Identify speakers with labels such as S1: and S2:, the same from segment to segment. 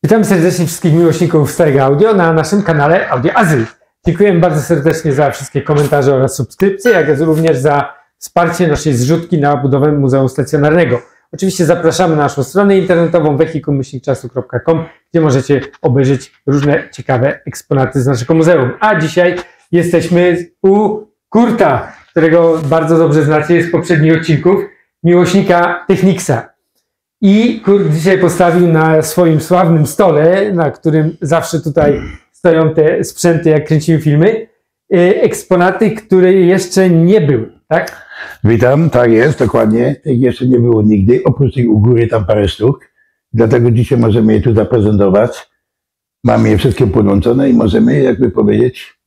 S1: Witam serdecznie wszystkich miłośników starego audio na naszym kanale Audio Azyl. Dziękuję bardzo serdecznie za wszystkie komentarze oraz subskrypcje, jak również za wsparcie naszej zrzutki na budowę Muzeum Stacjonarnego. Oczywiście zapraszamy na naszą stronę internetową wehikułmyślnikczasu.com, gdzie możecie obejrzeć różne ciekawe eksponaty z naszego muzeum. A dzisiaj jesteśmy u Kurta, którego bardzo dobrze znacie z poprzednich odcinków, miłośnika Technicsa. I Kurt dzisiaj postawił na swoim sławnym stole, na którym zawsze tutaj stoją te sprzęty, jak kręcimy filmy, eksponaty, które jeszcze nie były, tak?
S2: Witam, tak jest, dokładnie. Ich jeszcze nie było nigdy, oprócz tych u góry tam parę sztuk. Dlatego dzisiaj możemy je tu zaprezentować. Mamy je wszystkie podłączone i możemy, jakby powiedzieć,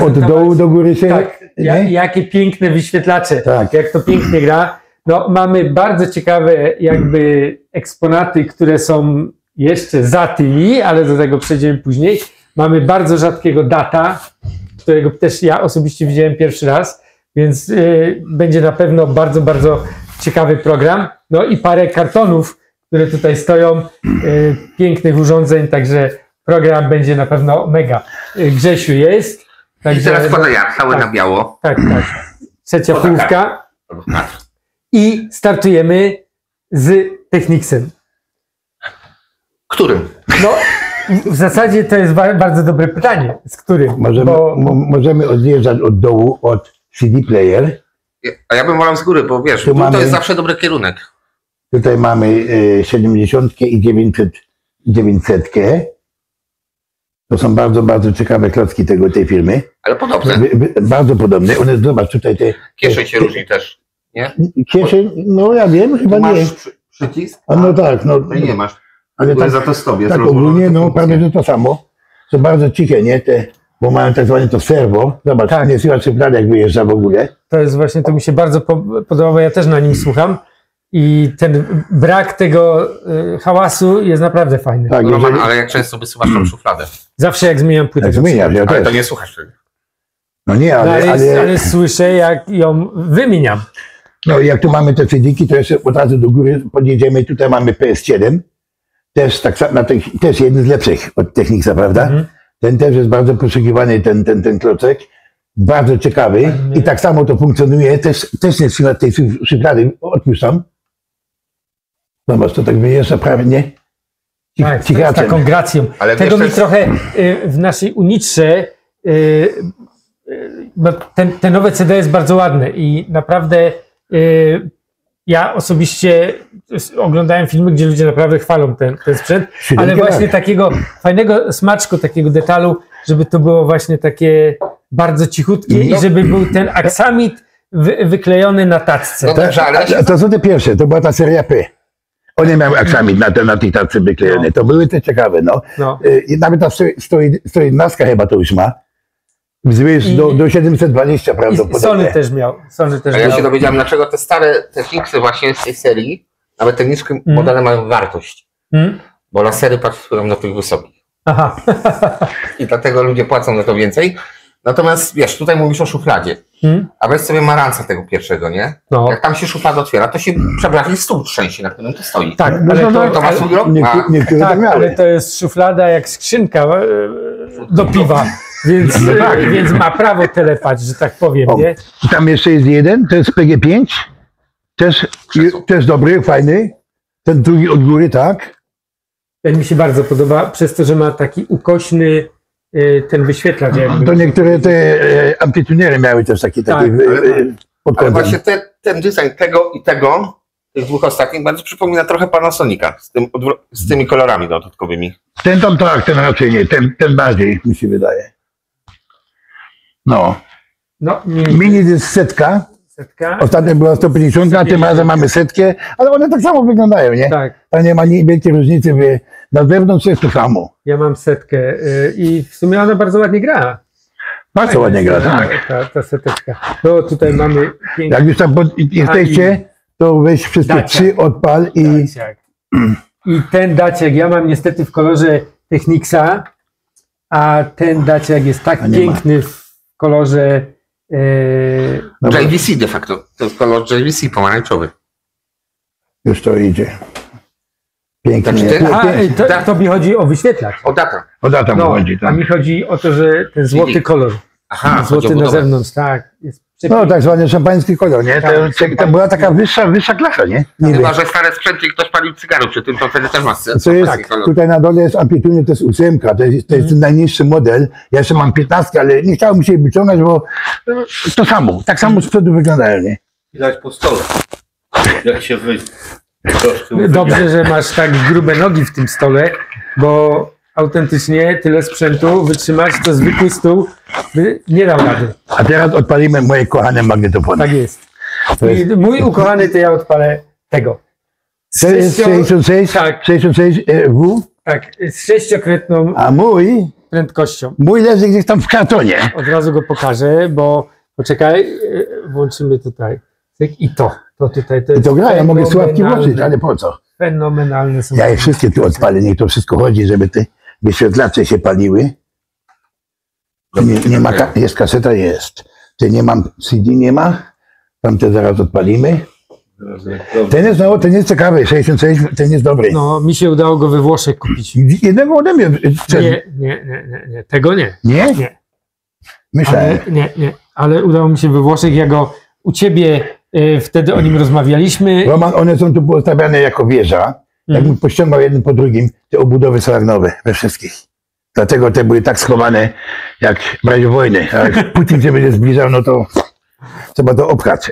S2: od dołu do góry się...
S1: Tak, jakie piękne wyświetlacze,
S2: tak.
S1: Jak to pięknie gra. No, mamy bardzo ciekawe jakby eksponaty, które są jeszcze za tymi, ale do tego przejdziemy później. Mamy bardzo rzadkiego data, którego też ja osobiście widziałem pierwszy raz, więc będzie na pewno bardzo, bardzo ciekawy program. No i parę kartonów, które tutaj stoją, pięknych urządzeń, także program będzie na pewno mega. Grzesiu jest.
S3: Także, i teraz wkładaj ja, cały na biało.
S1: Tak, tak. Trzecia półka. I startujemy z Technicsem.
S3: Którym?
S1: No, w zasadzie to jest bardzo dobre pytanie. Z którym?
S2: Możemy odjeżdżać od dołu, od CD player.
S3: A ja bym wolał z góry, bo wiesz, to jest zawsze dobry kierunek.
S2: Tutaj mamy 70 i 900. To są bardzo, bardzo ciekawe klocki tej firmy.
S3: Ale podobne.
S2: Bardzo podobne. One, zobacz, tutaj te...
S3: Kieszeń się różni też, nie?
S2: Kieszeń, no ja wiem, chyba nie.
S3: Masz przycisk?
S2: A no tak, no.
S3: No i nie masz.
S2: Ale tak,
S3: za to stopie.
S2: Tak ogólnie, no prawie to samo. To bardzo ciche, nie? Bo mają tak zwane to serwo. Zobacz, tak. Nie słychać szyfrady, jak wyjeżdża w ogóle.
S1: To jest właśnie, to mi się bardzo podobało, ja też na nim słucham. I ten brak tego hałasu jest naprawdę fajny.
S2: Tak,
S3: Roman, ale jak często wysyłasz tą szufladę?
S1: Zawsze jak zmieniam płytę.
S2: Tak zmieniam, ja
S3: ale
S2: też.
S3: To nie słuchasz tego.
S2: No nie,
S1: ale słyszę, jak ją wymieniam.
S2: No i jak tu mamy te CD-ki, to jeszcze od razu do góry podjedziemy. Tutaj mamy PS7. Też, tak, też jeden z lepszych od Technicsa, prawda? Ten też jest bardzo poszukiwany, ten klocek. Bardzo ciekawy. I tak samo to funkcjonuje. Też nie słychać tej szuflady. Odpuszczam. Zobacz, to tak wyjeżdża prawie, nie?
S1: Tak, z taką gracją.
S3: Ale
S1: tego mi trochę w naszej Unitrze te nowe CD jest bardzo ładne i naprawdę ja osobiście oglądałem filmy, gdzie ludzie naprawdę chwalą ten sprzęt, ale właśnie takiego fajnego smaczku, takiego detalu, żeby to było właśnie takie bardzo cichutkie i żeby był ten aksamit wyklejony na tacce.
S3: No dobrze, ale...
S2: To są te pierwsze, to była ta seria P. One miały aksamit na tej tacy wyklejone. No. To były te ciekawe, no. I nawet ta 111 chyba to już ma. Do 720 prawdopodobnie.
S1: Sony też miał.
S3: Ja się dowiedziałem, dlaczego te stare Technicsy właśnie z tej serii, nawet te niskie modele mają wartość. Bo lasery pracują na tych wysokich.
S1: Aha.
S3: I dlatego ludzie płacą za to więcej. Natomiast wiesz, tutaj mówisz o szufladzie. A weź sobie maranca tego pierwszego, nie? No. Jak tam się szuflada otwiera, to się przebranie stół trzęsie, na którym to stoi.
S1: Tak, ale
S3: to ma swój rok.
S1: Tak, ale to jest szuflada jak skrzynka do piwa. Więc ma prawo telepać, że tak powiem, nie?
S2: Tam jeszcze jest jeden, to jest PG5. Też dobry, fajny. Ten drugi od góry, tak.
S1: Ten mi się bardzo podoba, przez to, że ma taki ukośny ten wyświetlacz.
S2: To niektóre te amplitunery miały też taki
S3: ale właśnie ten design tego i tego, tych dwóch ostatnich, bardzo przypomina trochę Panasonica z tymi kolorami dodatkowymi.
S2: Ten tam tak, ten raczej nie, ten bardziej mi się wydaje. No mini jest setka. Ostatnio była 150, a tym razem mamy setkę, ale one tak samo wyglądają, nie? Tak. Tam nie ma wielkiej różnicy, na zewnątrz jest to samo.
S1: Ja mam setkę i w sumie ona bardzo ładnie gra.
S2: Bardzo ładnie gra, tak.
S1: Ta seteczka. No tutaj mamy...
S2: Jak już tam jesteście, to weź wszystkie trzy, odpal i...
S1: I ten daciak ja mam niestety w kolorze Technicsa, a ten daciak jest tak piękny w kolorze...
S3: JVC de facto. To jest kolor JVC pomarańczowy.
S2: Już to idzie. Pięknie.
S1: Tobie chodzi o wyświetlacz.
S3: O data.
S2: O data mu chodzi,
S1: A
S2: tak.
S1: mi chodzi o to, że ten złoty kolor.
S3: Aha,
S1: Złoty na zewnątrz, tak.
S2: No tak zwany szampański kolor, nie? To była taka wyższa klasa, nie?
S3: Chyba, że stare sprzęty i ktoś palił cygaro przy tym, to wtedy też ma sens.
S2: To jest, tutaj na dole jest amplitudy, to jest 8, to jest ten najniższy model. Ja jeszcze mam 15, ale nie chciałem się wyciągać, bo to samo, tak samo z przodu wyglądają, nie?
S4: Widać po stole. Jak się
S1: Dobrze, że masz tak grube nogi w tym stole, bo autentycznie tyle sprzętu wytrzymać, to zwykły stół nie dał rady.
S2: A teraz odpalimy moje kochane magnetofony.
S1: Tak jest. I mój ukochany, to ja odpalę tego.
S2: To jest 66,
S1: tak.
S2: 66W,
S1: Tak, z 6-krotną
S2: a
S1: prędkością.
S2: mój leży gdzieś tam w kartonie.
S1: Od razu go pokażę, bo poczekaj, włączymy tutaj. I to tutaj to
S2: I
S1: jest
S2: to gra, ja mogę słuchawki
S1: fenomenalne.
S2: włożyć, ale po co?
S1: Fenomenalne są.
S2: Ja je wszystkie tu odpalę, niech to wszystko chodzi, żeby te wyświetlacze się paliły. Nie ma, jest kaseta, jest. Nie mam CD, nie ma. Tamte zaraz odpalimy. Ten jest ciekawy, 66, ten jest dobry.
S1: No, mi się udało go we Włoszech kupić.
S2: Jednego ode mnie.
S1: Nie, tego nie.
S2: Nie?
S1: Nie.
S2: Myślałem.
S1: Nie, ale udało mi się we Włoszech, ja go u ciebie wtedy o nim rozmawialiśmy.
S2: Roman, one są tu postawiane jako wieża. Jakbym pościągał jeden po drugim, te obudowy solarnowe we wszystkich. Dlatego te były tak schowane, jak w razie wojny. A jak Putin się będzie zbliżał, no to trzeba to obchać.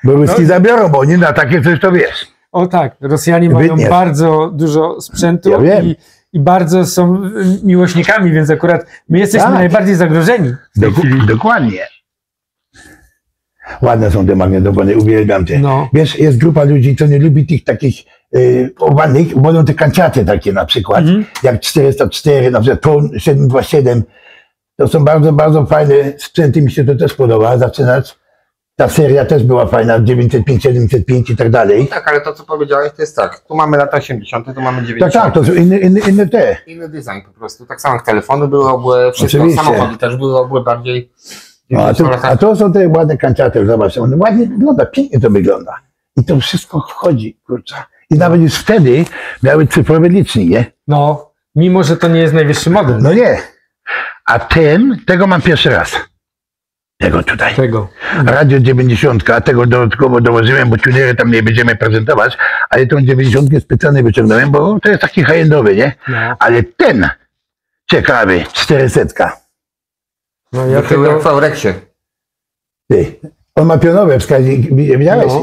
S2: Bo Ruski zabiorą, bo oni na takie coś to wiesz.
S1: O tak, Rosjanie mają
S2: Wytniesz.
S1: bardzo dużo sprzętu
S2: Ja wiem.
S1: i bardzo są miłośnikami, więc akurat my jesteśmy
S2: Tak.
S1: najbardziej zagrożeni. w tej chwili.
S2: Dokładnie. Ładne są te magnetofony, uwielbiam te.
S1: No.
S2: Wiesz, jest grupa ludzi, co nie lubi tych takich owalnych, wolą te kanciaty takie na przykład, jak 404, na przykład TON 727. To są bardzo, bardzo fajne sprzęty, mi się to też podoba, zaczynać. Ta seria też była fajna, 905, 705 i tak dalej.
S3: Tak, ale to co powiedziałeś to jest tak. Tu mamy lata 80, tu mamy 90.
S2: Tak, to są inne te.
S3: Inny design po prostu. Tak samo jak telefony były obłe, wszystko,
S2: Oczywiście.
S3: samochody też były obłe bardziej.
S2: No, a to są te ładne kanciaty, zobacz, one ładnie wygląda, pięknie to wygląda. I to wszystko wchodzi, kurczę. I nawet już wtedy miały cyfrowy licznik, nie?
S1: No, mimo że to nie jest najwyższy model.
S2: No nie. A tego mam pierwszy raz. Tego tutaj.
S1: Tego.
S2: Radio 90, a tego dodatkowo dołożyłem, bo tunery tam nie będziemy prezentować, ale tą 90 specjalnie wyciągnąłem, bo to jest taki high-endowy, nie?
S1: No.
S2: Ale ten ciekawy, 400.
S1: No
S3: Ja
S1: ja
S3: to jak w
S1: tego...
S3: Aurexie.
S2: Ty, on ma pionowe wskaźniki, widziałeś?
S1: No.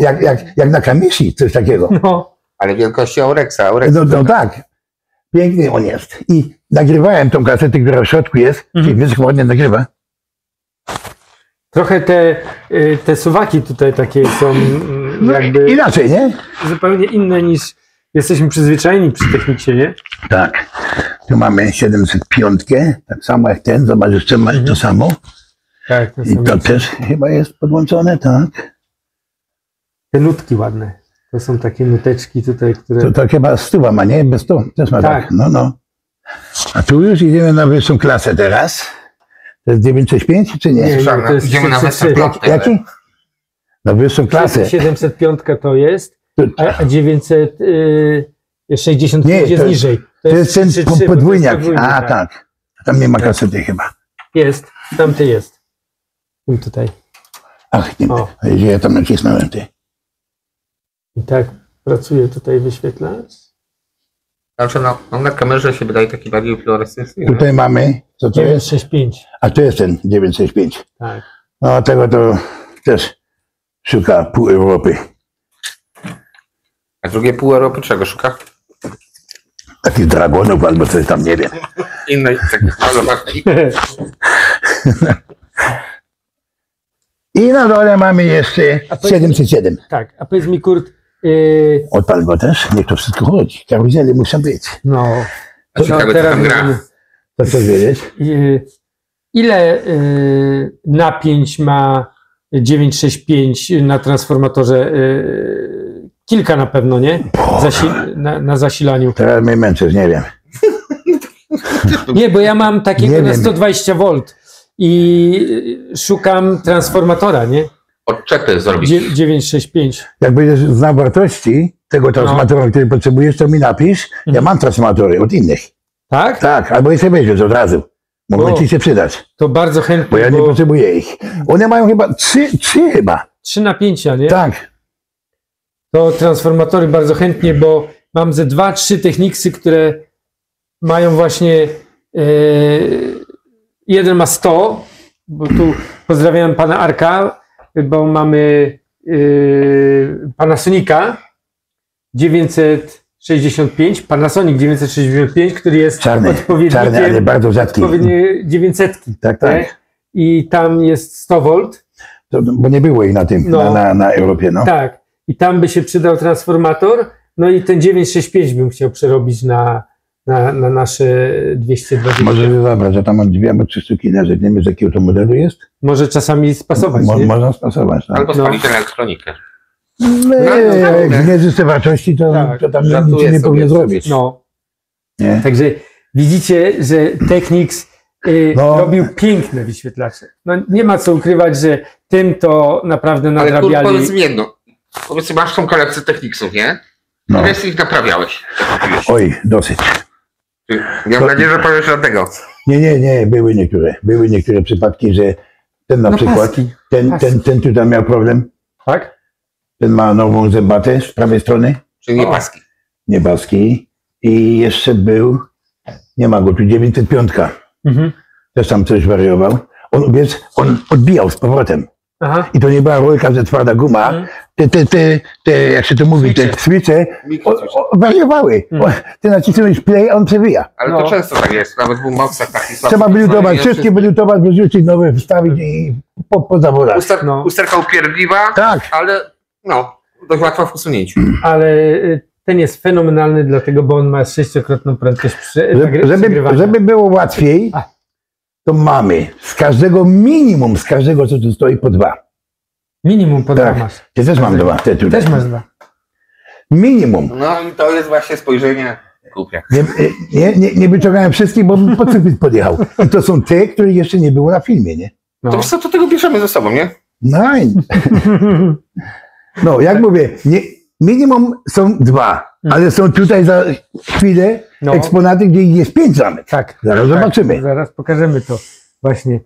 S2: Jak na Kamishi, coś takiego.
S1: No,
S3: Ale wielkości Aurexa.
S2: No tak. Piękny on jest. I nagrywałem tą kasetę, która w środku jest. I wiesz, jak ładnie nagrywa.
S1: trochę te suwaki tutaj takie są jakby
S2: Inaczej, nie?
S1: zupełnie inne niż jesteśmy przyzwyczajeni przy Techniksie, nie?
S2: Tak. Tu mamy 705, tak samo jak ten. Zobacz, jeszcze ma to samo.
S1: Tak, to
S2: I
S1: są
S2: to też chyba jest podłączone, tak.
S1: te nutki ładne. To są takie nuteczki tutaj, które...
S2: To chyba 100 ma, nie? Bez 100 też ma
S1: Tak.
S2: tak. No. A tu już idziemy na wyższą klasę teraz. To jest 965 czy nie?
S1: Nie, to jest
S3: Idziemy na
S1: 703.
S3: Westerplatte.
S2: Jaki? Na wyższą klasę.
S1: 705 to jest,
S2: Tu-
S1: a 965
S2: Nie,
S1: jest
S2: to-
S1: niżej.
S2: To jest ten
S1: 333, bo to jest
S2: podwójniak.
S1: podwójny,
S2: A, tak. Tam nie ma kasety chyba.
S1: Jest, tamty jest. I tutaj.
S2: Ach, nie.
S1: O.
S2: Ja tam nacisnąłem ty.
S1: I tak pracuje tutaj wyświetlacz.
S3: Znaczy na kamerze się wydaje taki bardziej fluorescencyjny.
S2: Tutaj mamy, co to jest?
S1: 965.
S2: A to jest ten 965.
S1: Tak.
S2: No tego to też szuka pół Europy.
S3: A drugie pół Europy czego szuka?
S2: Takich dragonów albo coś tam, nie wiem.
S3: Innej, takich malowarki.
S2: I na dole mamy jeszcze
S1: A to-
S2: 707.
S1: Tak, a powiedz mi Kurt,
S2: Odpal go też, niech to wszystko chodzi. Karuzele muszą być.
S1: no,
S3: A ciekawe, co tam gra.
S1: będziemy-
S2: To chcesz wiedzieć?
S1: ile napięć ma 965 na transformatorze? Kilka na pewno, nie? Na zasilaniu.
S2: Teraz mnie męczysz, nie wiem.
S1: Nie, bo ja mam takiego
S2: Nie
S1: na
S2: wiem.
S1: 120 V i szukam transformatora, nie?
S3: Odczepy zrobić.
S1: 965.
S2: Jak będziesz znał wartości, tego transformatora, który potrzebujesz, to mi napisz. Ja mam transformatory od innych.
S1: Tak?
S2: Tak, albo je sobie weźmiesz od razu. Mogą ci się przydać.
S1: To bardzo chętnie.
S2: Bo ja nie potrzebuję ich. One mają chyba trzy chyba.
S1: 3 napięcia, nie?
S2: Tak.
S1: To transformatory bardzo chętnie, bo mam ze 2-3 Technicsy, które mają właśnie jeden ma 100, bo tu pozdrawiam pana Arka, bo mamy Panasonica 965, Panasonic 965, który jest odpowiednikiem,
S2: ale bardzo rzadki.
S1: Odpowiednie 900.
S2: Tak, tak.
S1: I tam jest 100 V.
S2: Bo nie było ich na tym, na Europie, no.
S1: Tak. I tam by się przydał transformator, no i ten 965 bym chciał przerobić na nasze 220.
S2: Może zabrać, że tam mam 2 albo 3 sztuki leżeć, nie wiem z jakiego to modelu jest.
S1: Może czasami spasować, nie?
S2: Można spasować, tak.
S3: Albo spalić elektronikę.
S2: Jak nie z wartości, to tam nic nie powinien zrobić.
S1: No.
S2: Nie?
S1: Także widzicie, że Technics robił piękne wyświetlacze. No nie ma co ukrywać, że tym to naprawdę nadrabiali.
S3: Ale powiedz mi jedno. Powiedz, masz tą kolekcję Technicsów, nie?
S2: No.
S3: Ile z ich naprawiałeś?
S2: Oj, dosyć.
S3: Ja mam nadzieję, że powiesz żadnego.
S2: Nie, były niektóre przypadki, że ten na przykład, ten tutaj miał problem.
S1: Tak?
S2: Ten ma nową zębatę z prawej strony.
S3: Czyli nie paski.
S2: Nie paski. I jeszcze był, nie ma go tu, 905. Też tam coś wariował. On odbijał z powrotem.
S1: Aha.
S2: I to nie była rolka, że twarda guma. Te jak się to mówi, te switche wariowały. Ty nacisnąłeś play, a on przewija.
S3: Ale to często tak jest, nawet w boomboxach takich.
S2: Trzeba bylutować, wszystkie bylutować, wyrzucić nowe, wstawić i po zawodach.
S3: Usterka upierdliwa,
S2: tak.
S3: Ale dość łatwa w usunięciu.
S1: Ale ten jest fenomenalny, dlatego, bo on ma 6-krotną prędkość przegrywania.
S2: Żeby było łatwiej, to mamy z każdego, co tu stoi, po 2.
S1: Minimum po 2 masz.
S2: Ja też mam 2.
S1: Też masz 2.
S2: Minimum.
S3: No i to jest właśnie spojrzenie głupie.
S2: Nie wyciągałem wszystkich, bo bym pod sufit podjechał. I to są te, których jeszcze nie było na filmie, nie?
S3: To wiesz co, to tego bierzemy ze sobą, nie?
S2: No, jak mówię, minimum są 2, ale są tutaj za chwilę eksponaty, gdzie ich jest 5 zamek.
S1: Tak.
S2: Zaraz zobaczymy.
S1: Zaraz pokażemy to właśnie.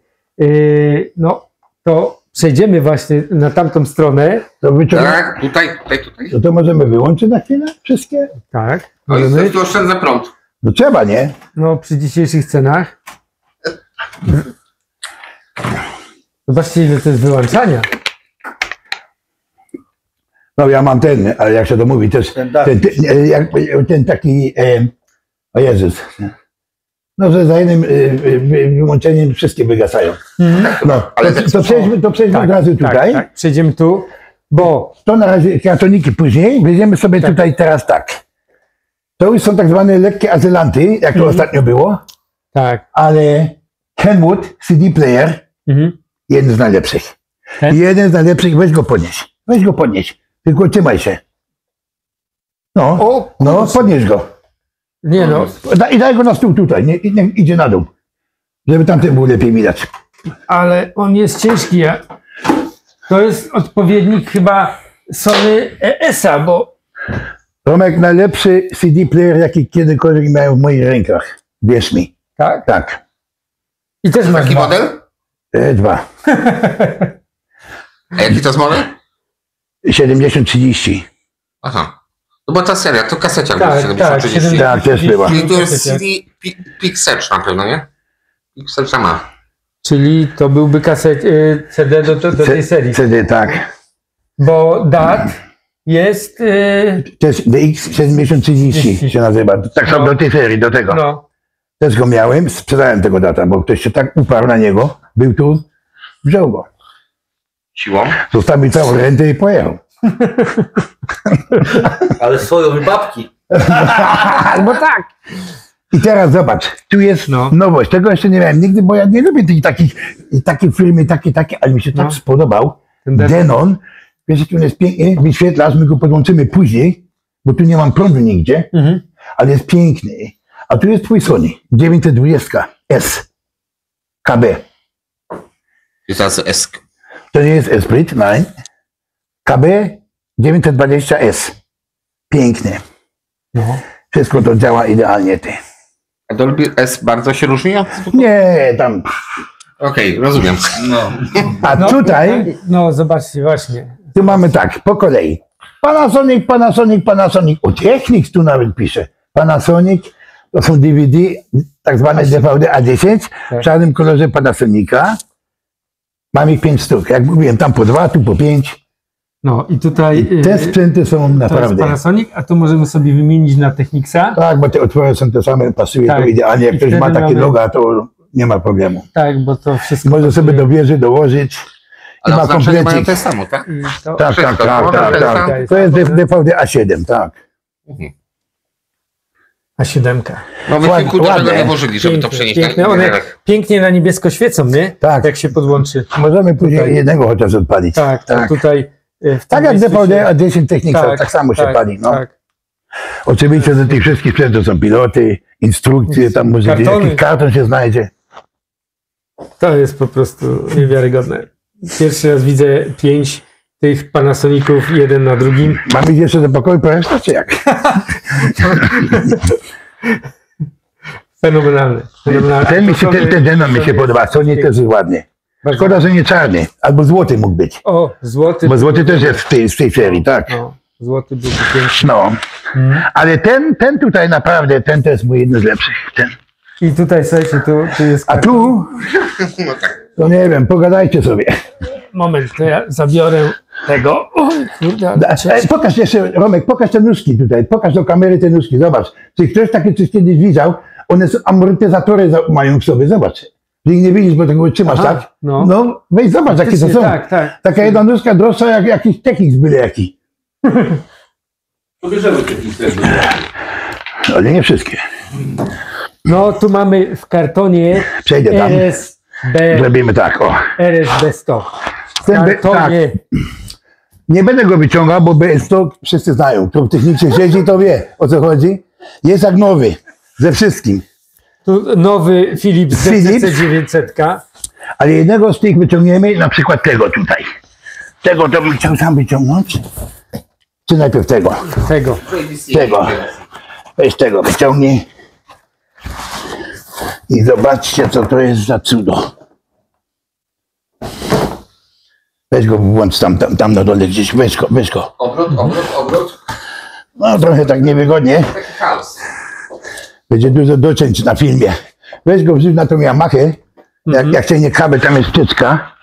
S1: To przejdziemy właśnie na tamtą stronę.
S3: Tak, tutaj.
S2: To możemy wyłączyć na chwilę wszystkie?
S1: Tak.
S3: No i to oszczędza prąd.
S2: No trzeba, nie?
S1: No przy dzisiejszych cenach. Zobaczcie, ile to jest wyłączania.
S2: No ja mam ten, ale jak się to mówi, też ten taki, o Jezus, no że za jednym wyłączeniem wszystkie wygasają. No, to przejdźmy od razu tutaj.
S1: Tak, przejdziemy tu, bo...
S2: To na razie kartoniki później, będziemy sobie tutaj teraz tak. To już są tak zwane lekkie azylanty, jak to ostatnio było.
S1: Tak.
S2: Ale Kenwood CD player, jeden z najlepszych. Jeden z najlepszych, weź go podnieś. Tylko trzymaj się. Podnieś go.
S1: Nie no.
S2: I daj go na stół tutaj, niech idzie na dół. Żeby tamten był lepiej widać.
S1: Ale on jest ciężki. To jest odpowiednik chyba Sony ES-a, bo...
S2: Tomek, najlepszy CD player, jaki kiedykolwiek miałem w moich rękach. Wierz mi.
S1: Tak?
S2: Tak.
S1: I też masz
S3: taki model?
S2: 2.
S3: A jaki to jest model?
S2: 7030.
S3: Aha. No bo ta seria, to kaseciak
S1: tak,
S3: 7030.
S2: Tak, też była.
S3: Czyli to jest CD Pixel na pewno, nie? Pixel ma.
S1: Czyli to byłby CD do tej serii.
S2: CD, tak.
S1: Bo DAT jest...
S2: To jest DX7030 się nazywa. Tak samo do tej serii, do tego.
S1: No.
S2: Też go miałem, sprzedałem tego data, bo ktoś się tak uparł na niego, był tu, wziął go.
S3: Siłą?
S2: Zostawił całą rentę i pojechał.
S4: Ale swoją babki.
S2: Albo tak. I teraz zobacz, tu jest nowość. Tego jeszcze nie miałem nigdy, bo ja nie lubię takie firmy, takie, ale mi się tak spodobał. Denon. Wiesz, tu jest pięknie, wyświetlasz, my go podłączymy później, bo tu nie mam prądu nigdzie, ale jest piękny. A tu jest twój Sony 920 S KB.
S3: I teraz S.
S2: To nie jest Esprit, nein. KB 920S. Pięknie.
S1: No.
S2: Wszystko to działa idealnie, ty.
S3: A Dolby S bardzo się różni od...
S2: Nie, tam.
S3: Okej, rozumiem. No.
S2: A tutaj,
S1: No, zobaczcie, właśnie.
S2: tu mamy tak, po kolei. Panasonic. O, Technics tu nawet pisze. Panasonic, to są DVD, tak zwane DVD A10, w czarnym kolorze Panasonica. Mam ich 5 sztuk. Jak mówiłem, tam po 2, tu po 5.
S1: No i tutaj...
S2: Te sprzęty są
S1: To jest
S2: naprawdę.
S1: Panasonic, a tu możemy sobie wymienić na Technicsa.
S2: Tak, bo te otwory są te same, pasuje
S1: Tak.
S2: to idealnie. Jak
S1: I
S2: ktoś ma
S1: wtedy
S2: takie
S1: mamy-
S2: loga, to nie ma problemu.
S1: Tak, bo to wszystko...
S2: Może sobie do wieży dołożyć i
S3: Ale
S2: ma
S3: oznaczenia mają
S2: komplecik.
S3: te samo, tak?
S1: I to...
S2: Tak.
S1: tak.
S2: To jest DVD A7, tak.
S1: A 7.
S3: No wysiłku
S2: Ładne.
S3: dużego nie włożyli, żeby to przenieść
S1: Piękne.
S3: na
S1: One
S3: internet.
S1: pięknie na niebiesko świecą, nie?
S2: Tak.
S1: Jak się podłączy.
S2: Możemy później
S1: Tutaj.
S2: jednego chociaż odpalić.
S1: Tak, tak. Tutaj... w
S2: Tak
S1: tym
S2: jak
S1: miejscu
S2: DVD
S1: się-
S2: A10 Technica, tak samo się pali. No.
S1: Tak.
S2: Oczywiście do tych wszystkich sprzętów są piloty, instrukcje, tam może
S1: Kartony.
S2: jakiś karton się znajdzie.
S1: To jest po prostu niewiarygodne. Pierwszy raz widzę 5 tych Panasoników, jeden na drugim.
S2: Mamy iść jeszcze do pokoju po resztę, czy jak?
S1: Fenomenalne.
S2: Ten mi się podoba, Sony też jest ładny. Szkoda, że nie czarny, albo złoty mógł być.
S1: O, złoty.
S2: Bo złoty też jest z tej serii, tak.
S1: No, złoty byłby piękny.
S2: No. Ale ten tutaj naprawdę, ten to jest mój jeden z lepszych. Ten.
S1: I tutaj, słuchajcie, tu jest...
S2: A tu,
S3: No tak.
S2: to nie wiem, pogadajcie sobie.
S1: Moment, to ja zabiorę tego. O, kurde, ale
S2: Pokaż jeszcze, Romek, pokaż te nóżki tutaj, pokaż do kamery te nóżki, zobacz. Czy ktoś takie coś kiedyś widział? One są, amortyzatory mają w sobie, zobacz. Ty ich nie widzisz, bo tego trzymasz,
S1: Aha,
S2: tak?
S1: no.
S2: No, weź zobacz, jakie to są.
S1: Tak, tak.
S2: Taka jedna nóżka droższa jak jakiś Technics byle jaki.
S4: To bierzemy Technics.
S2: Ale nie wszystkie.
S1: No, tu mamy w kartonie
S2: Przejdę tam.
S1: RSB,
S2: Zrobimy tak, o.
S1: RSB 100. W
S2: Ten
S1: kartonie.
S2: Nie będę go wyciągał, bo to wszyscy znają. Kto w Technicsie siedzi, to wie, o co chodzi. Jest jak nowy, ze wszystkim.
S1: Tu nowy Philips
S2: Philips.
S1: ZC900.
S2: Ale jednego z tych wyciągniemy, na przykład tego tutaj. Tego to bym chciał sam wyciągnąć. Czy najpierw tego?
S1: Tego.
S2: Tego. Weź tego wyciągnij. I zobaczcie, co to jest za cudo. Weź go, włącz tam na dole gdzieś, weź go.
S3: Obrót.
S2: No trochę tak niewygodnie.
S3: Taki chaos.
S2: Będzie dużo docięć na filmie. Weź go wrzuć na tą Yamahę. Jak się nie kabel, tam jest wtyczka.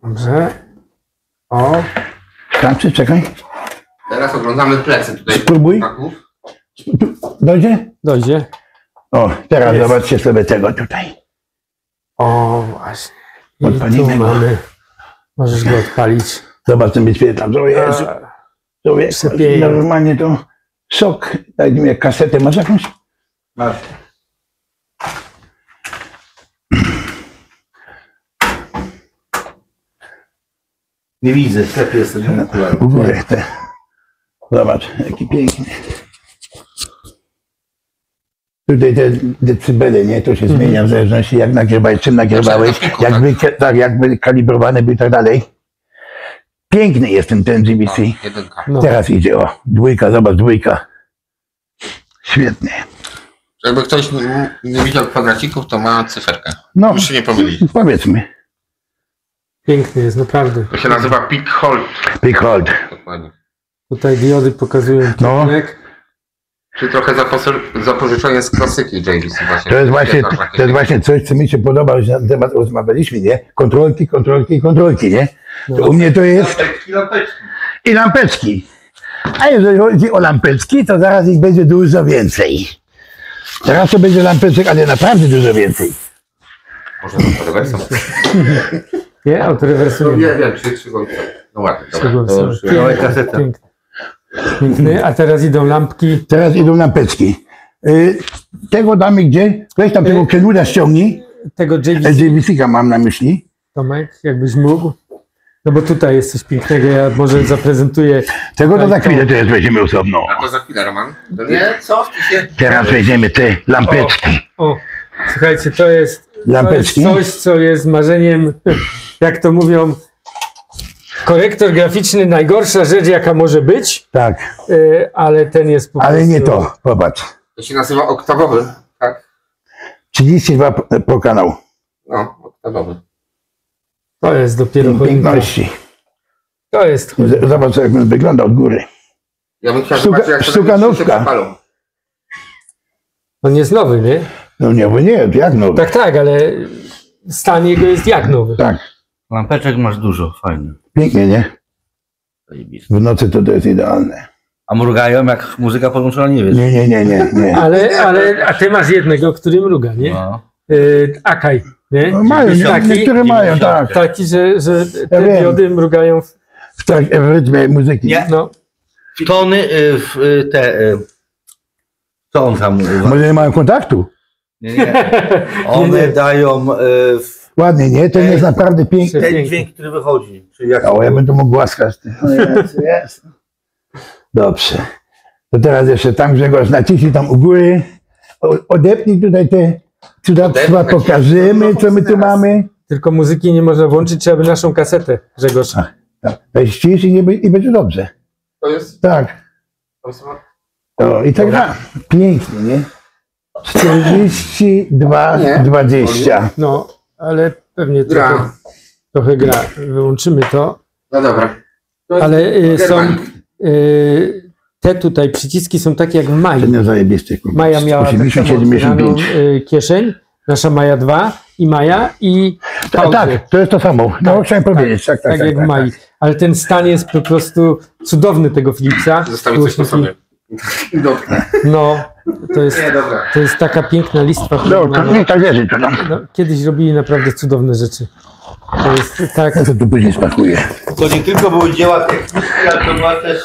S1: Dobrze. O,
S2: Tam, czekaj.
S3: Teraz oglądamy plecy tutaj.
S2: Spróbuj.
S3: Chłopaków.
S2: Dojdzie?
S1: dojdzie.
S2: O, teraz
S1: Jest.
S2: zobaczcie sobie tego tutaj.
S1: O, właśnie. I
S2: Odpalimy
S1: tu
S2: go.
S1: mamy. Możesz go odpalić.
S2: Zobacz, ten wyświetlam. O Jezu. To jest
S1: Sypieje.
S2: normalnie to szok. Daj mi kasetę, masz jakąś?
S4: Masz. Nie widzę, ślepy jestem, nie mam okularów.
S2: U góry te. Zobacz, jaki piękny. Tutaj te decybele, nie? To się zmienia w zależności jak nagrywałeś, czym nagrywałeś, jakby kalibrowane był i tak dalej. Piękny jest ten GBC.
S3: Jedynka.
S1: No.
S2: Teraz idzie, o, dwójka, zobacz, dwójka. Świetnie.
S3: Jakby ktoś nie widział kwadracików, to ma cyferkę.
S2: No,
S3: Już się nie pomyli.
S2: powiedzmy,
S1: Piękny jest, naprawdę.
S3: To się nazywa Peak Hold.
S2: big hold.
S3: Dokładnie.
S1: Tutaj diody pokazują
S2: No.
S1: kierunek.
S3: Czyli trochę zapożyczenie z klasyki JVC właśnie.
S2: To jest właśnie coś, co mi się podoba, że na temat rozmawialiśmy, nie? Kontrolki, nie? To u mnie to jest
S4: Lampeczki.
S2: i lampeczki. A jeżeli chodzi o lampeczki, to zaraz ich będzie dużo więcej. Teraz to będzie lampeczek, ale naprawdę dużo więcej.
S3: Może to rewersą.
S1: Nie, autorewersu nie ma.
S3: Nie wiem, czy go... No ładnie, dobra.
S1: Przegłosy.
S3: już
S4: mała kaseta.
S1: Piękny. Piękny. A teraz idą lampki.
S2: Teraz idą lampeczki. Tego damy gdzie? Weź tam tego Kenuda ściągnij.
S1: Tego JVC,
S2: LGBC mam na myśli.
S1: Tomek, jakbyś mógł. No bo tutaj jest coś pięknego, ja może zaprezentuję.
S2: Tego to
S1: tutaj
S2: za chwilę teraz weźmiemy osobno.
S3: A to za chwilę, Roman. To nie, co? Się...
S2: Teraz weźmiemy te lampeczki.
S1: O, słuchajcie, to jest
S2: Lampeczki?
S1: coś, co jest marzeniem, jak to mówią, Korektor graficzny, najgorsza rzecz, jaka może być,
S2: Tak,
S1: ale ten jest po prostu...
S2: ale nie to, popatrz.
S3: To się nazywa oktawowy, tak?
S2: 32 po kanał.
S3: No, oktawowy.
S1: To jest dopiero choinka.
S2: Piękności.
S1: To jest choinka.
S2: Zobacz, jak on wygląda od góry.
S3: Ja bym chciał
S2: Sztuka-
S3: zobaczyć, jak to
S2: sztukanówka.
S3: się przepalą.
S1: On jest nowy, nie?
S2: No nie, bo nie, jak nowy.
S1: Tak, tak, ale stan jego jest jak nowy.
S2: Tak,
S4: Lampeczek masz dużo, fajnie.
S2: pięknie, nie?
S4: Zajebiste.
S2: W nocy to jest idealne.
S4: A mrugają jak muzyka podłączona, nie wiesz.
S2: Nie.
S1: A ty masz jednego, który mruga, nie?
S4: No.
S1: Akaj, nie?
S2: No mają,
S1: Taki-
S2: niektóre mają, tak.
S1: Taki, że te
S2: Ja wiem.
S1: diody mrugają
S2: W rytmie muzyki.
S4: Nie.
S1: no,
S4: Tony, co on tam...
S2: Może nie mają kontaktu?
S4: Nie. One dają
S2: Ładnie, nie? Ten jest naprawdę piękny.
S4: ten dźwięk, który wychodzi. Czyli jak...
S2: O, ja będę mógł głaskać. Jest. Dobrze. To teraz jeszcze tam Grzegorz naciśnij tam u góry. Odepnij tutaj te cudowstwa,
S3: Odepnij.
S2: pokażemy, co my tu mamy.
S1: tylko muzyki nie można włączyć, trzeba by naszą kasetę, Grzegorz.
S2: Tak. Weź ścisz i będzie dobrze.
S3: To jest...
S2: Tak.
S3: To jest
S2: O, i tak da. Pięknie, nie? 42,
S3: Nie.
S2: 20.
S1: No, ale pewnie
S3: Gra.
S1: trochę gra. Wyłączymy to.
S3: No dobra. To jest
S1: Ale są
S3: Germanik.
S1: te tutaj przyciski są takie jak w Mai.
S2: To nie zajebiste. kurwa.
S1: Maja miała
S2: 80,
S1: taką otwieraną,
S2: 75.
S1: kieszeń, nasza Maja 2 i Maja i pauzy.
S2: Tak, to jest to samo. No, chciałem powiedzieć. Tak,
S1: Tak jak w Mai. Ale ten stan jest po prostu cudowny tego Philipsa.
S3: Zostawię coś po sobie. Dotknę.
S1: No,
S3: Nie, dobra.
S1: to jest taka piękna listwa.
S2: No, to nie tak wierzy to nam.
S1: No, kiedyś robili naprawdę cudowne rzeczy. To jest tak.
S2: Ja to tu później smakuje.
S4: To nie tylko były dzieła techniczne, ale to była też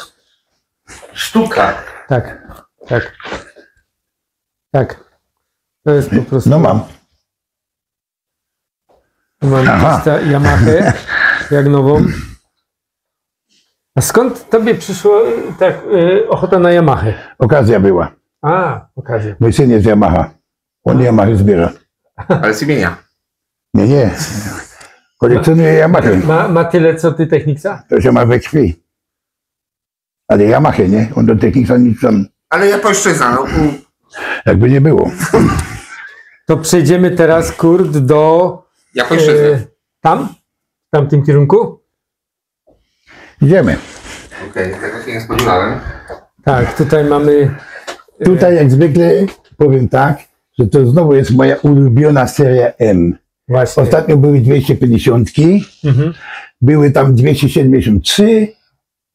S4: sztuka.
S1: Tak. To jest po prostu.
S2: No mam.
S1: Mam
S2: Aha.
S1: Yamahę, jak nową. A skąd tobie przyszło tak ochota na Yamahę?
S2: Okazja była.
S1: Okazja.
S2: Mój syn jest Yamaha. On Yamaha zbiera.
S3: Ale z imienia.
S2: Nie. Kolekcjonuje Yamaha.
S1: Ma tyle co ty Technicsa?
S2: To się ma we krwi. Ale Yamaha, nie? On do Technicsa nic tam
S3: Ale japońszczyzna, no.
S2: jakby nie było.
S1: To przejdziemy teraz, Kurt, do
S3: Japońszczyzny.
S1: tam? W tamtym kierunku?
S2: Idziemy.
S3: Okej, tego się nie spodziewałem.
S1: Tak, tutaj mamy.
S2: Tutaj jak zwykle powiem tak, że to znowu jest moja ulubiona seria M.
S1: Właśnie.
S2: Ostatnio były 250,
S1: Mhm.
S2: były tam 273,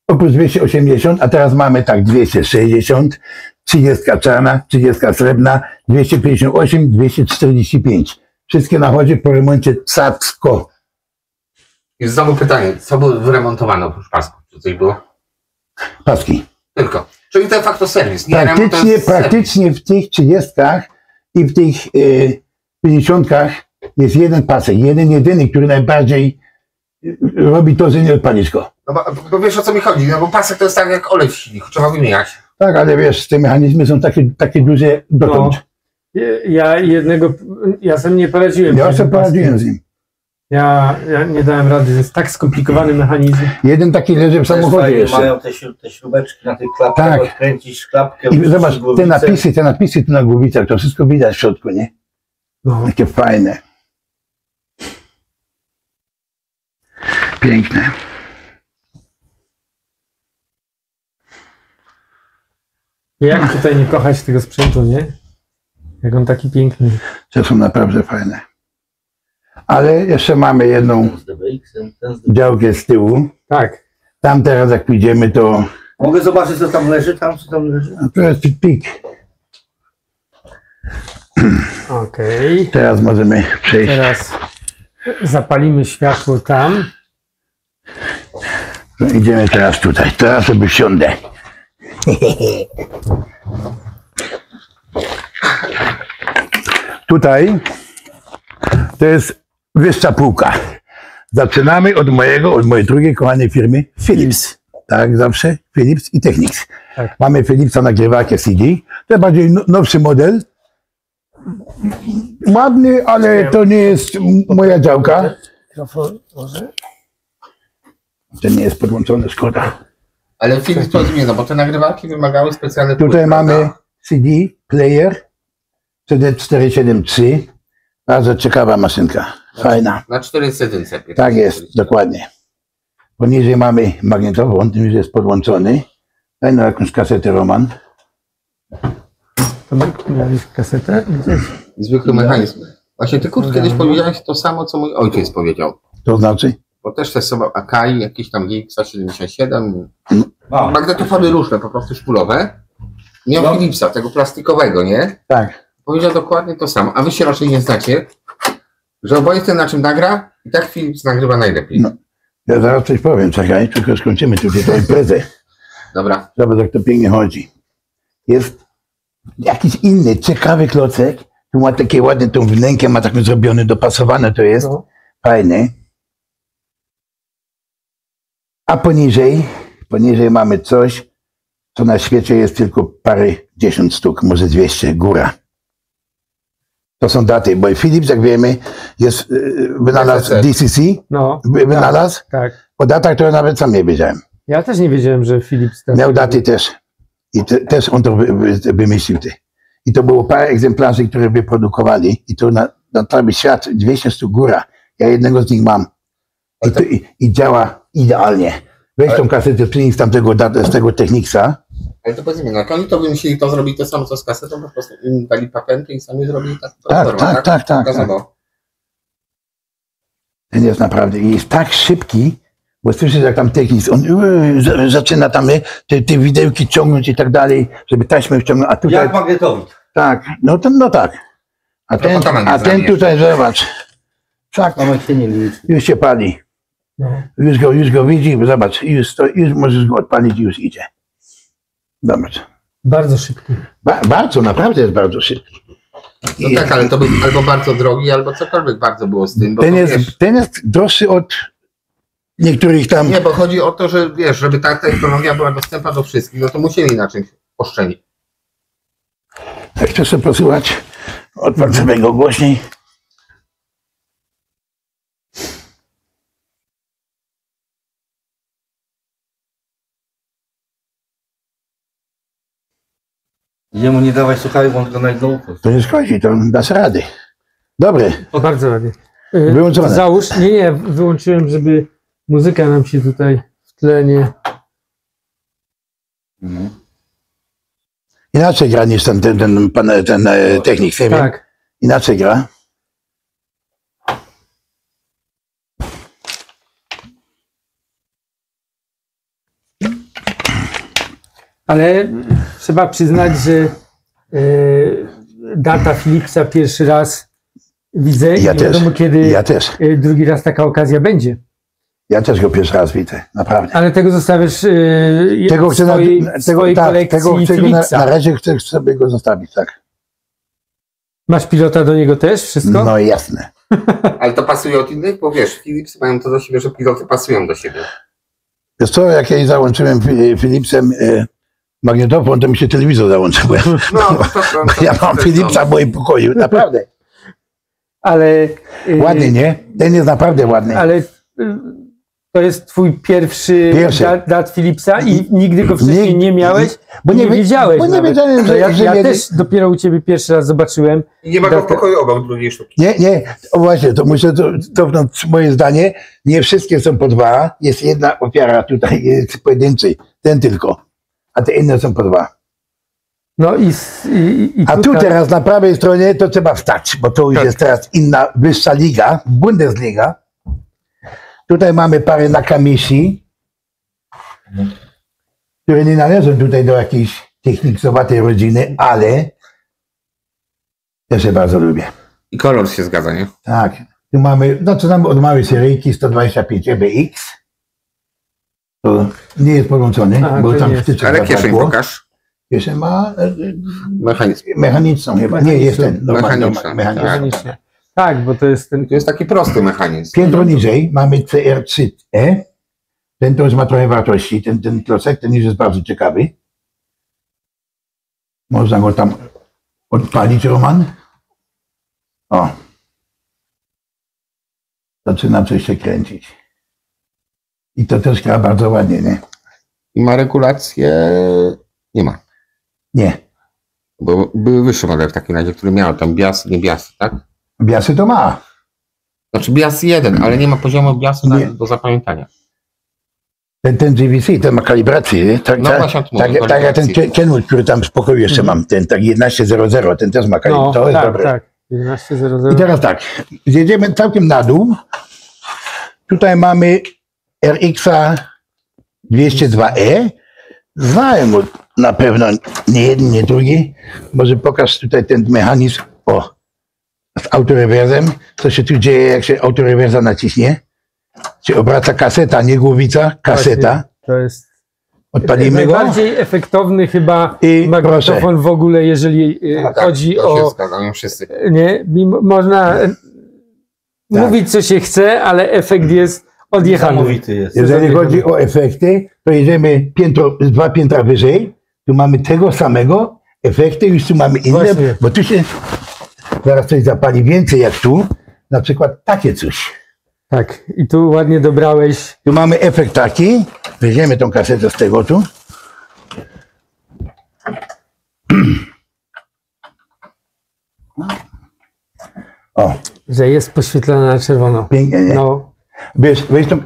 S2: oprócz 280, a teraz mamy tak 260, 30 czarna, 30 srebrna, 258, 245. Wszystkie na chodzie po remoncie cacko.
S3: I znowu pytanie, co było wyremontowane oprócz pasków? Czy coś było?
S2: Paski.
S3: Tylko. Czyli de facto serwis. Nie remont, to jest serwis.
S2: Praktycznie w tych 30 i w tych 50 jest jeden pasek, jeden jedyny, który najbardziej robi to, że nie odpalisz go.
S3: No bo wiesz, o co mi chodzi, no bo pasek to jest tak jak olej w silniku, trzeba wymieniać.
S2: Tak, ale wiesz, te mechanizmy są takie duże dotąd.
S1: Ja sobie nie poradziłem.
S2: Ja sobie poradziłem z nim.
S1: Ja nie dałem rady, to jest tak skomplikowany mechanizm.
S2: Jeden taki leży w samochodzie
S4: Fajnie,
S2: jeszcze.
S4: mają te śrubeczki na tych klapkach,
S2: Tak.
S4: odkręcisz klapkę.
S2: I zobacz,
S4: głowicę.
S2: te napisy tu na głowicach, to wszystko widać w środku, nie?
S1: No.
S2: Takie fajne. Piękne.
S1: Jak tutaj nie kochać tego sprzętu, nie? Jak on taki piękny.
S2: To są naprawdę fajne. Ale jeszcze mamy jedną
S4: Ten z DBX-em, ten z
S2: działkę z tyłu.
S1: Tak.
S2: Tam teraz jak pójdziemy, to
S4: Mogę zobaczyć, co tam leży? Co tam leży?
S2: to jest pik.
S1: Okej.
S2: Teraz możemy przejść.
S1: Teraz zapalimy światło tam.
S2: Idziemy teraz tutaj. Teraz sobie wsiądę. Tutaj to jest wyższa półka. Zaczynamy od mojej drugiej kochanej firmy Philips. Tak, zawsze Philips i Technics.
S1: Tak.
S2: Mamy Philipsa nagrywakę CD. To jest bardziej nowszy model. Ładny, ale to nie jest moja działka.
S1: Mikrofon może?
S2: Ten nie jest podłączony, szkoda.
S3: Ale Philips to zmienia, bo te nagrywarki wymagały specjalnych
S2: Tutaj
S3: płyt,
S2: mamy
S3: prawda?
S2: CD player CD473. Bardzo ciekawa maszynka. Fajna.
S3: Na 401.
S2: Tak jest, dokładnie. Poniżej mamy magnetofon, ten już jest podłączony. Daj na jakąś kasetę, Roman.
S1: To miałeś kasetę?
S3: Zwykły mechanizm. Właśnie ty Kurt kiedyś powiedziałeś to samo, co mój ojciec powiedział.
S2: To znaczy?
S3: Bo też testował Akai, jakieś tam GX77. Magnetofony różne, po prostu szpulowe. Miał Philipsa, tego plastikowego, nie?
S2: Tak.
S3: Powiedział dokładnie to samo. A wy się raczej nie znacie, że obojętnie na czym nagra, i tak Philips nagrywa najlepiej.
S2: No. Ja zaraz coś powiem, czekaj, tylko skończymy tutaj tę imprezę.
S3: Dobra.
S2: Zobacz, jak to pięknie chodzi. Jest jakiś inny, ciekawy klocek. Tu ma takie ładne, tą wnękę ma tak zrobione, dopasowane to jest.
S1: No.
S2: Fajne. A poniżej mamy coś, co na świecie jest tylko parę dziesiąt sztuk, może 200, góra. To są daty, bo Philips, jak wiemy, jest wynalazł DCC,
S1: No.
S2: wynalazł.
S1: Tak.
S2: O datach to nawet sam nie wiedziałem.
S1: Ja też nie wiedziałem, że Philips...
S2: Miał daty też. I też on to wymyślił. I to było parę egzemplarzy, które wyprodukowali. I to na cały świat 200 sztuk góra. Ja jednego z nich mam. I działa idealnie. Weź tą kasetę, przynieś z tego Technicsa.
S3: Ale to powiedzmy, jak oni to wymyślili, to zrobili to samo co z kasetą, po prostu im dali patenty i sami zrobili
S2: Tak. Ten jest naprawdę, jest tak szybki, bo słyszysz, jak tam Technics, on zaczyna tam te widełki ciągnąć i tak dalej, żeby taśmę wciągnąć, a tutaj...
S4: Jak magnetowid.
S2: Tak, no tak. A ten
S3: to
S2: tutaj, zobacz. Tak, już się pali.
S1: No.
S2: Już go widzi, zobacz, już możesz go odpalić i już idzie. Zobacz.
S1: Bardzo szybki.
S2: Bardzo, naprawdę jest bardzo szybki.
S3: No tak, ale to był albo bardzo drogi, albo cokolwiek bardzo było z tym. Bo
S2: Ten jest droższy od niektórych tam...
S3: Nie, bo chodzi o to, że wiesz, żeby ta technologia była dostępna do wszystkich, no to musieli na czymś oszczędzić.
S2: Jak chcesz sobie posłuchać, odpal sobie go głośniej.
S4: Jemu nie dawać słuchaj, bo on go najdą.
S2: To nie szkodzi, to dasz rady. Dobre.
S1: Bardzo ładnie.
S2: Wyłączone.
S1: Załóż. Nie, wyłączyłem, żeby muzyka nam się tutaj w tle nie...
S2: Inaczej gra niż ten Technics, nie wiem.
S1: Tak.
S2: Inaczej gra.
S1: Ale trzeba przyznać, że data Philipsa pierwszy raz widzę i nie wiadomo kiedy drugi raz taka okazja będzie.
S2: Ja też go pierwszy raz widzę, naprawdę.
S1: Ale tego zostawiasz w swojej kolekcji Philipsa.
S2: Na razie chcę sobie go zostawić, tak.
S1: Masz pilota do niego też? Wszystko?
S2: No jasne.
S3: Ale to pasuje od innych? Bo wiesz, Philips mają to do siebie, że piloty pasują do siebie.
S2: Wiesz co, jak ja załączyłem Philipsem magnetofon, to mi się telewizor załączył. Ja mam Philipsa w moim pokoju, naprawdę.
S1: Ale...
S2: Ładny, nie? Ten jest naprawdę ładny.
S1: Ale to jest twój pierwszy. Dat Philipsa i nigdy go wcześniej nie miałeś, bo nie wiedziałeś.
S2: Bo nie wiedziałem, że
S1: ja też dopiero u ciebie pierwszy raz zobaczyłem.
S3: I nie ma go w pokoju obok drugiej sztuki.
S2: Nie, o właśnie, to muszę cofnąć moje zdanie. Nie wszystkie są po dwa. Jest jedna ofiara tutaj, jest pojedynczej. Ten tylko. A te inne są po dwa.
S1: No
S2: a tu teraz na prawej stronie to trzeba wstać, bo to już jest teraz inna, wyższa liga, Bundesliga. Tutaj mamy parę Nakamishi, które nie należą tutaj do jakiejś techniksowatej rodziny, ale też je bardzo lubię.
S3: I kolor się zgadza, nie?
S2: Tak. Tu mamy, zaczynamy od małej seryjki 125 EBX. To nie jest podłączony, bo tam wtyczek.
S3: Ale kieszeń pokaż.
S2: Kieszeń ma
S3: mechaniczną
S2: chyba. Nie, jest ten
S3: mechaniczny.
S1: Tak, bo to jest ten...
S3: To jest taki prosty mechanizm.
S2: Piętro niżej mamy CR3E. Ten to już ma trochę wartości. Ten klocek, ten już jest bardzo ciekawy. Można go tam odpalić, Roman. O. Zaczyna coś się kręcić. I to też gra bardzo ładnie, nie?
S3: I ma regulację? Nie ma.
S2: Nie.
S3: Bo były wyższe modele w takim razie, które miały tam biasy, nie biasy, tak?
S2: Biasy to ma.
S3: Znaczy bias 1, ale nie ma poziomu biasu do zapamiętania.
S2: Ten GVC, ten ma kalibrację, nie? Tak,
S3: No właśnie o tym mówię,
S2: tak jak ten Kenwood, który tam w pokoju jeszcze mam, ten tak 1100, ten też ma kalibrację. To jest dobre.
S1: Tak, 1100.
S2: I teraz tak, zjedziemy całkiem na dół. Tutaj mamy RX-a 202E. Znałem go na pewno nie jeden, nie drugi. Może pokaż tutaj ten mechanizm. O, z autorewersem. Co się tu dzieje, jak się autorewersa naciśnie? Się obraca kaseta, nie głowica, kaseta.
S1: Właśnie, to jest
S2: odpalimy go.
S1: Najbardziej efektowny chyba
S2: I
S1: magnetofon
S2: proszę.
S1: w ogóle, jeżeli chodzi
S3: to się
S1: o...
S3: zgadzają wszyscy.
S1: Nie, można mówić co się chce, ale efekt jest odjechany.
S4: Niesamowity jest.
S2: Jeżeli chodzi o efekty, to jedziemy dwa piętra wyżej. Tu mamy tego samego efekty, już tu mamy inne,
S1: Właśnie.
S2: bo tu się zaraz coś zapali więcej jak tu. Na przykład takie coś.
S1: Tak, i tu ładnie dobrałeś.
S2: Tu mamy efekt taki. Weźmiemy tą kasetę z tego tu. O,
S1: Że jest poświetlona na czerwono.
S2: pięknie, nie?
S1: No,
S2: Weź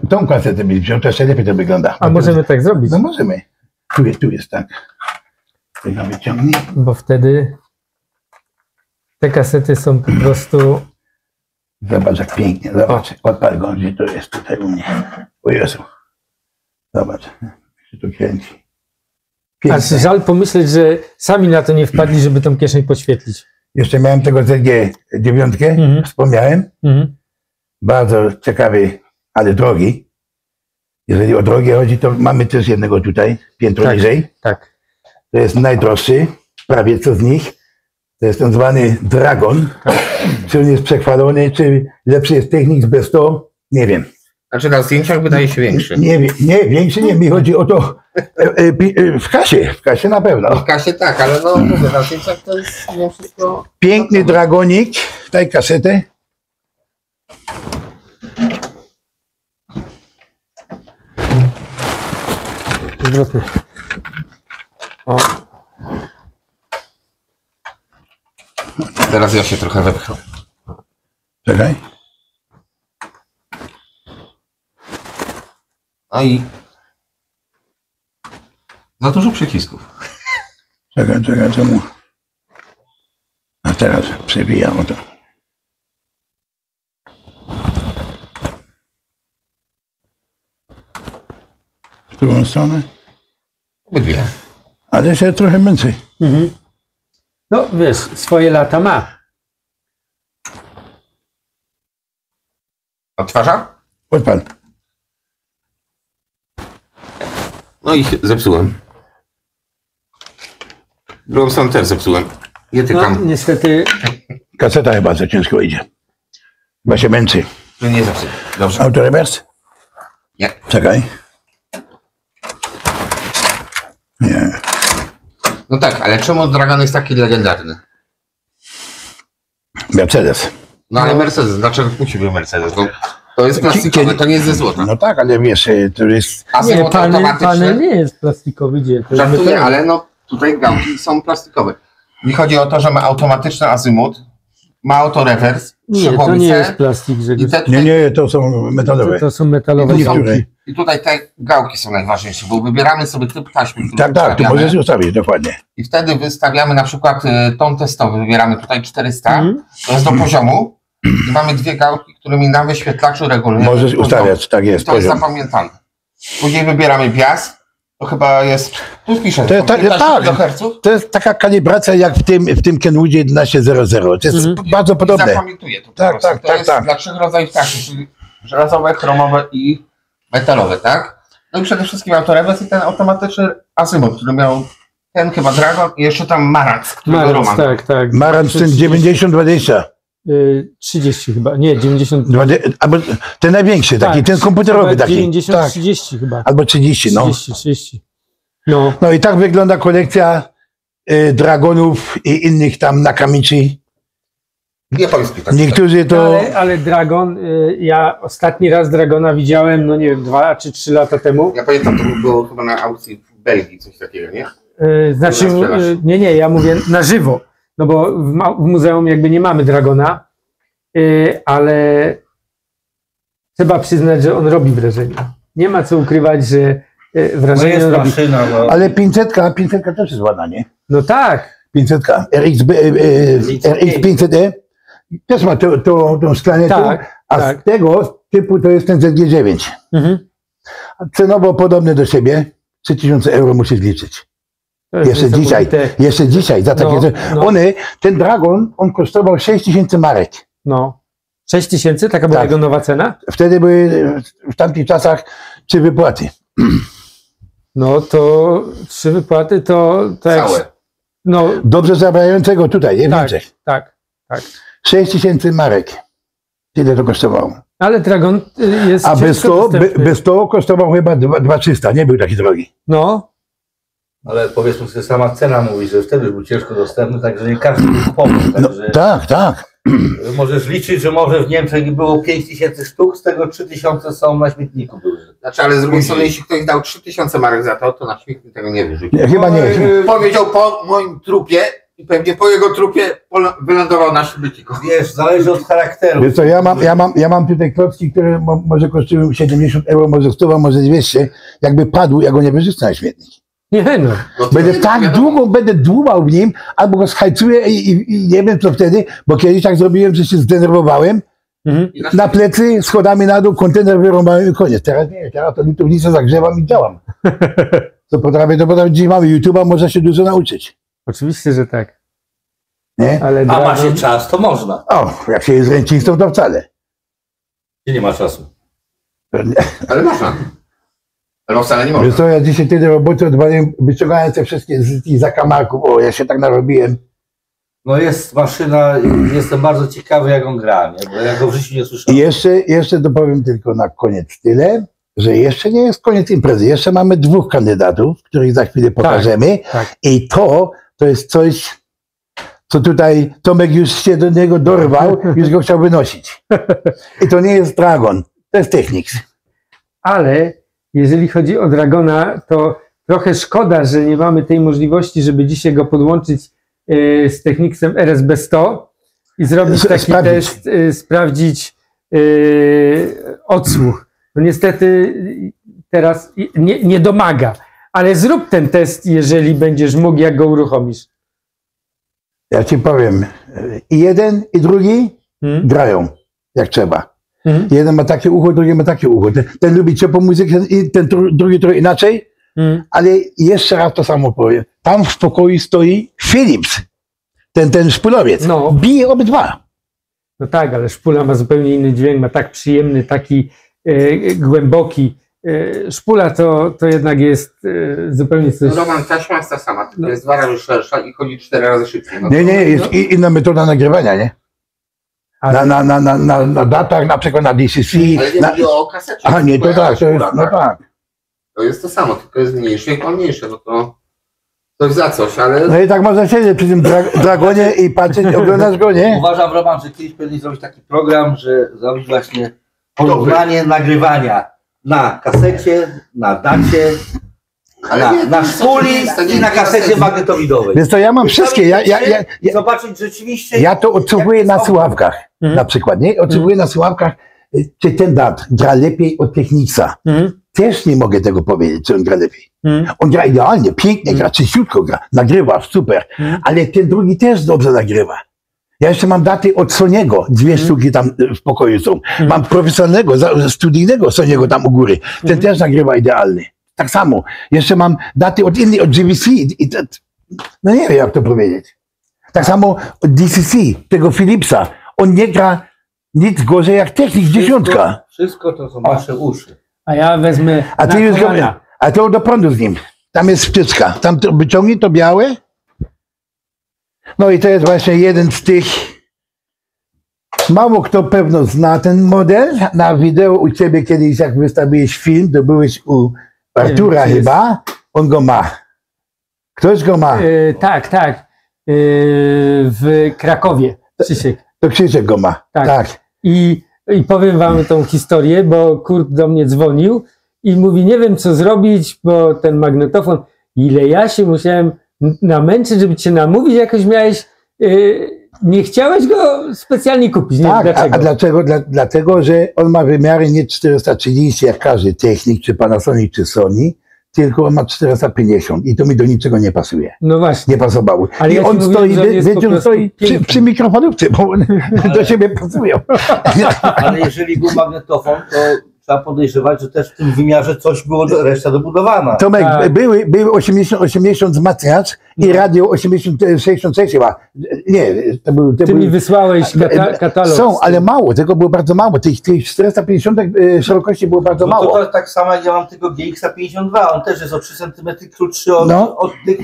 S2: tą kasetę byś wziął, to jeszcze lepiej to wygląda.
S1: a możemy tak zrobić,
S2: No możemy. Tu jest tak. Tego wyciągnij.
S1: bo wtedy te kasety są po prostu...
S2: Zobacz jak pięknie, zobacz. Odpal go, gdzie to jest tutaj u mnie. O Jezu. Zobacz, się tu kręci.
S1: Aż żal pomyśleć, że sami na to nie wpadli, żeby tą kieszeń podświetlić.
S2: Jeszcze miałem tego ZG9, wspomniałem. Bardzo ciekawy, ale drogi. Jeżeli o drogie chodzi, to mamy też jednego tutaj, piętro
S1: Tak.
S2: niżej.
S1: Tak.
S2: To jest najdroższy, prawie co z nich. To jest ten zwany Dragon. Czy on jest przechwalony, czy lepszy jest Technics bez to, nie wiem.
S3: Znaczy na zdjęciach wydaje się większy.
S2: Nie, większy nie, mi chodzi o to w kasie na pewno.
S3: W kasie tak, ale no mówię, na zdjęciach to jest mimo wszystko...
S2: Piękny Dragonik, daj kasetę.
S1: Zwrotnie. O,
S3: Teraz ja się trochę wepchnę.
S2: Czekaj.
S3: No i... Za dużo przycisków.
S2: Czekaj, czemu? A teraz przebijam to. W którą stronę?
S3: Obydwie.
S2: Ale jeszcze trochę więcej.
S1: no wiesz, swoje lata ma.
S3: Odtwarza?
S2: Odpal.
S3: No i zepsułem. Drugą stronę też zepsułem. Nie
S1: No,
S3: tykam.
S1: niestety
S2: Kaseta chyba za ciężko idzie. Chyba się męczy.
S3: No nie zepsułem. Dobrze.
S2: Autorewers?
S3: Nie.
S2: Czekaj. Nie.
S3: No tak, ale czemu Dragon jest taki legendarny?
S2: Mercedes.
S3: No ale Mercedes, dlaczego musi być Mercedes? Bo to jest plastikowe, to nie jest ze złota.
S2: No tak, ale wiesz, to jest...
S3: A
S1: nie,
S3: złoto
S1: panel
S3: automatyczne?
S1: nie jest plastikowy, gdzie to jest
S3: Żartuję,
S1: metalowy.
S3: ale no tutaj gałki są plastikowe. Mi chodzi o to, że ma automatyczny azymut, ma autorewers,
S1: Nie, to nie jest plastik,
S3: i
S1: Grzegorz.
S3: te tutaj,
S2: Nie, to są metalowe.
S1: To są metalowe
S3: to są-
S1: gałki.
S3: I tutaj te gałki są najważniejsze, bo wybieramy sobie typ taśmy, który
S2: Tak, tu
S3: wystawiamy.
S2: możesz ustawić, dokładnie.
S3: I wtedy wystawiamy na przykład ton testowy, wybieramy tutaj 400, to jest do poziomu i mamy dwie gałki, którymi na wyświetlaczu regulujemy.
S2: Możesz
S3: poziom.
S2: ustawiać, tak jest,
S3: To jest
S2: poziom.
S3: zapamiętane. Później wybieramy bias, to chyba jest, tu pisze,
S2: To jest tak,
S3: 15 kHz.
S2: to jest taka kalibracja jak w tym Kenwoodzie 1100. To jest bardzo
S3: I
S2: podobne.
S3: zapamiętuje to po
S2: Tak,
S3: prostu.
S2: tak,
S3: To
S2: tak,
S3: jest
S2: tak.
S3: dla 3 rodzajów taśmy, czyli żelazowe, chromowe i metalowe, tak? No i przede wszystkim autorewers i ten automatyczny azymut, który miał ten chyba Dragon i jeszcze tam Marantz, którego
S1: Marantz,
S3: Roman.
S1: tak, tak.
S2: Marantz ten 90-20.
S1: 30 chyba, nie, 90.
S2: Albo ten największy, taki,
S1: tak,
S2: ten komputerowy
S1: chyba
S2: taki.
S1: 90,
S2: Tak.
S1: 30 chyba.
S2: Albo 30, no.
S1: 30. No,
S2: No i tak wygląda kolekcja Dragonów i innych tam Nakamichi.
S3: Japoński tak.
S2: Niektórzy to...
S1: Ale Dragon, ja ostatni raz Dragona widziałem, no nie wiem, 2 czy 3 lata temu.
S3: Ja pamiętam, to było chyba na aukcji w Belgii, coś takiego, nie?
S1: Znaczy, nie, ja mówię na żywo, no bo w muzeum jakby nie mamy Dragona, ale trzeba przyznać, że on robi wrażenie. Nie ma co ukrywać, że wrażenie
S4: jest
S1: robi.
S4: maszyna, no.
S2: Ale 500 też jest ładna, nie?
S1: No tak.
S2: 500 RX500E też ma tą szklanę, a
S1: tak.
S2: z tego typu to jest ten ZG9.
S1: Mhm.
S2: Cenowo podobny do siebie, 3000 euro musisz liczyć. Jeszcze dzisiaj, za takie rzeczy. Ten Dragon, on kosztował 6000 marek.
S1: No. 6000? Taka była jego nowa cena?
S2: Wtedy były w tamtych czasach 3 wypłaty.
S1: No to 3 wypłaty to
S3: całe.
S1: No,
S2: dobrze zarabiającego tutaj, nie w Niemczech.
S1: Tak.
S2: 6000 marek. Tyle to kosztowało.
S1: Ale Dragon jest.
S2: A bez to kosztował chyba 2300, nie był taki drogi.
S1: No.
S4: Ale powiedzmy sobie, sama cena mówi, że wtedy był ciężko dostępny, także nie każdy był pomysł. Także
S2: Tak.
S4: możesz liczyć, że może w Niemczech było 5000 sztuk, z tego 3000 są na śmietniku były.
S3: Znaczy, ale z drugiej strony, jeśli ktoś dał 3000 marek za to na śmietnik tego nie wyrzucił.
S2: Chyba nie.
S3: Powiedział po moim trupie i pewnie po jego trupie wylądował na śmietniku.
S4: Wiesz, zależy od charakteru.
S2: Wiesz co, ja mam tutaj klocki, które może kosztują 70 euro, może 100, może 200. Jakby padł, ja go nie wyrzucę na śmietnik.
S1: Nie no.
S2: Będę tak długo dłubał w nim, albo go schajcuję i nie wiem co wtedy, bo kiedyś tak zrobiłem, że się zdenerwowałem. Na plecy, schodami na dół, kontener wyrąbałem i koniec. Teraz nie, teraz to lutownicę zagrzewam i działam. Co potrafię, dzisiaj mamy YouTube'a, można się dużo nauczyć.
S1: Oczywiście, że tak.
S2: Nie?
S1: Ale
S4: a ma się czas, to można.
S2: O, jak się jest ręcistą, to wcale.
S4: Nie ma czasu.
S3: Ale można. Ale wcale nie można.
S2: Wiesz co, ja dzisiaj tyle roboty odwaliłem, wyciągałem te wszystkie z tych zakamarków, ja się tak narobiłem.
S4: No jest maszyna, jestem bardzo ciekawy, jak on gra, nie? Bo ja go w życiu nie słyszałem.
S2: I jeszcze dopowiem tylko na koniec tyle, że jeszcze nie jest koniec imprezy. Jeszcze mamy 2 kandydatów, których za chwilę pokażemy.
S1: Tak.
S2: I to jest coś, co tutaj Tomek już się do niego dorwał, już go chciał wynosić. I to nie jest Dragon, to jest Technics.
S1: Ale jeżeli chodzi o Dragona, to trochę szkoda, że nie mamy tej możliwości, żeby dzisiaj go podłączyć z Technicsem RSB 100 i zrobić taki test, sprawdzić odsłuch. No niestety teraz nie domaga, ale zrób ten test, jeżeli będziesz mógł, jak go uruchomisz.
S2: Ja ci powiem, i jeden, i drugi grają jak trzeba. Jeden ma takie ucho, drugi ma takie ucho. Ten lubi ciepłą muzykę, i ten drugi trochę inaczej. Ale jeszcze raz to samo powiem. Tam w pokoju stoi Philips, ten szpulowiec.
S1: No.
S2: Bije obydwa.
S1: No tak, ale szpula ma zupełnie inny dźwięk, ma tak przyjemny, taki głęboki. Szpula to jednak jest zupełnie coś...
S3: No Roman, taśma jest ta sama, tylko jest 2 razy szersza i chodzi 4 razy szybciej. No
S2: nie, jest inna metoda nagrywania, nie? Na datach, na przykład na DCC.
S3: Ale nie mówię o kasecie.
S2: Aha, nie, to tak, to jest, no tak.
S3: To jest to samo, tylko jest mniejsze i mniejsze, no to coś za coś, ale...
S2: No i tak można siedzieć przy tym Dragonie i patrzeć, oglądasz go, nie?
S4: Uważam, Roman, że kiedyś powinien zrobić taki program, że zrobić właśnie porównanie nagrywania na kasecie, na dacie, na szpuli i na kasecie magnetowidowej.
S2: Więc to ja mam wszystkie.
S4: Zobaczyć rzeczywiście...
S2: Ja to odsłuchuję na słuchawkach, na przykład, nie? Odsłuchuję na słuchawkach, czy ten dat gra lepiej od Technicsa. Też nie mogę tego powiedzieć, czy on gra lepiej. On gra idealnie, pięknie gra, czyściutko gra, nagrywa, super. Ale ten drugi też dobrze nagrywa. Ja jeszcze mam daty od Sony'ego, 2 sztuki tam w pokoju są. Mam profesjonalnego, studyjnego Sony'ego tam u góry. Ten też nagrywa idealnie. Tak samo. Jeszcze mam daty od innych, od GVC. No nie wiem, jak to powiedzieć. Tak samo od DCC, tego Philipsa. On nie gra nic gorzej jak Technics 10.
S4: Wszystko to są wasze uszy.
S1: A ja wezmę.
S2: A to do prądu z nim. Tam jest wtyczka. Tam wyciągnij to białe. No i to jest właśnie jeden z tych. Mało kto pewno zna ten model. Na wideo u ciebie kiedyś, jak wystawiłeś film, to byłeś u Artura chyba. On go ma. Ktoś go ma.
S1: Tak. W Krakowie. Krzysiek.
S2: To Krzysiek go ma. Tak.
S1: I powiem wam tą historię, bo Kurt do mnie dzwonił i mówi, nie wiem co zrobić, bo ten magnetofon, ile ja się musiałem namęczyć, żeby cię namówić, jakoś miałeś, nie chciałeś go specjalnie kupić. Nie?
S2: Tak,
S1: Dlaczego?
S2: a dlaczego? Dlatego, że on ma wymiary nie 430 jak każdy technik, czy Panasonic, czy Sony, tylko on ma 450 i to mi do niczego nie pasuje.
S1: No właśnie.
S2: Nie pasowało.
S1: Ale
S2: I
S1: ja
S2: on stoi, wiecie, on stoi przy mikrofonówce, bo do siebie pasują.
S4: Ale jeżeli był magnetofon, to trzeba podejrzewać, że też w tym wymiarze coś było reszta dobudowana.
S2: Tomek, były 80 wzmacniacz i radio 66 chyba. Nie,
S1: Ty mi wysłałeś katalog.
S2: Są, ale mało, tego było bardzo mało. Tych 450 szerokości było bardzo mało.
S4: To tak samo jak ja mam tego GX-52, on też jest o 3 cm krótszy od tych.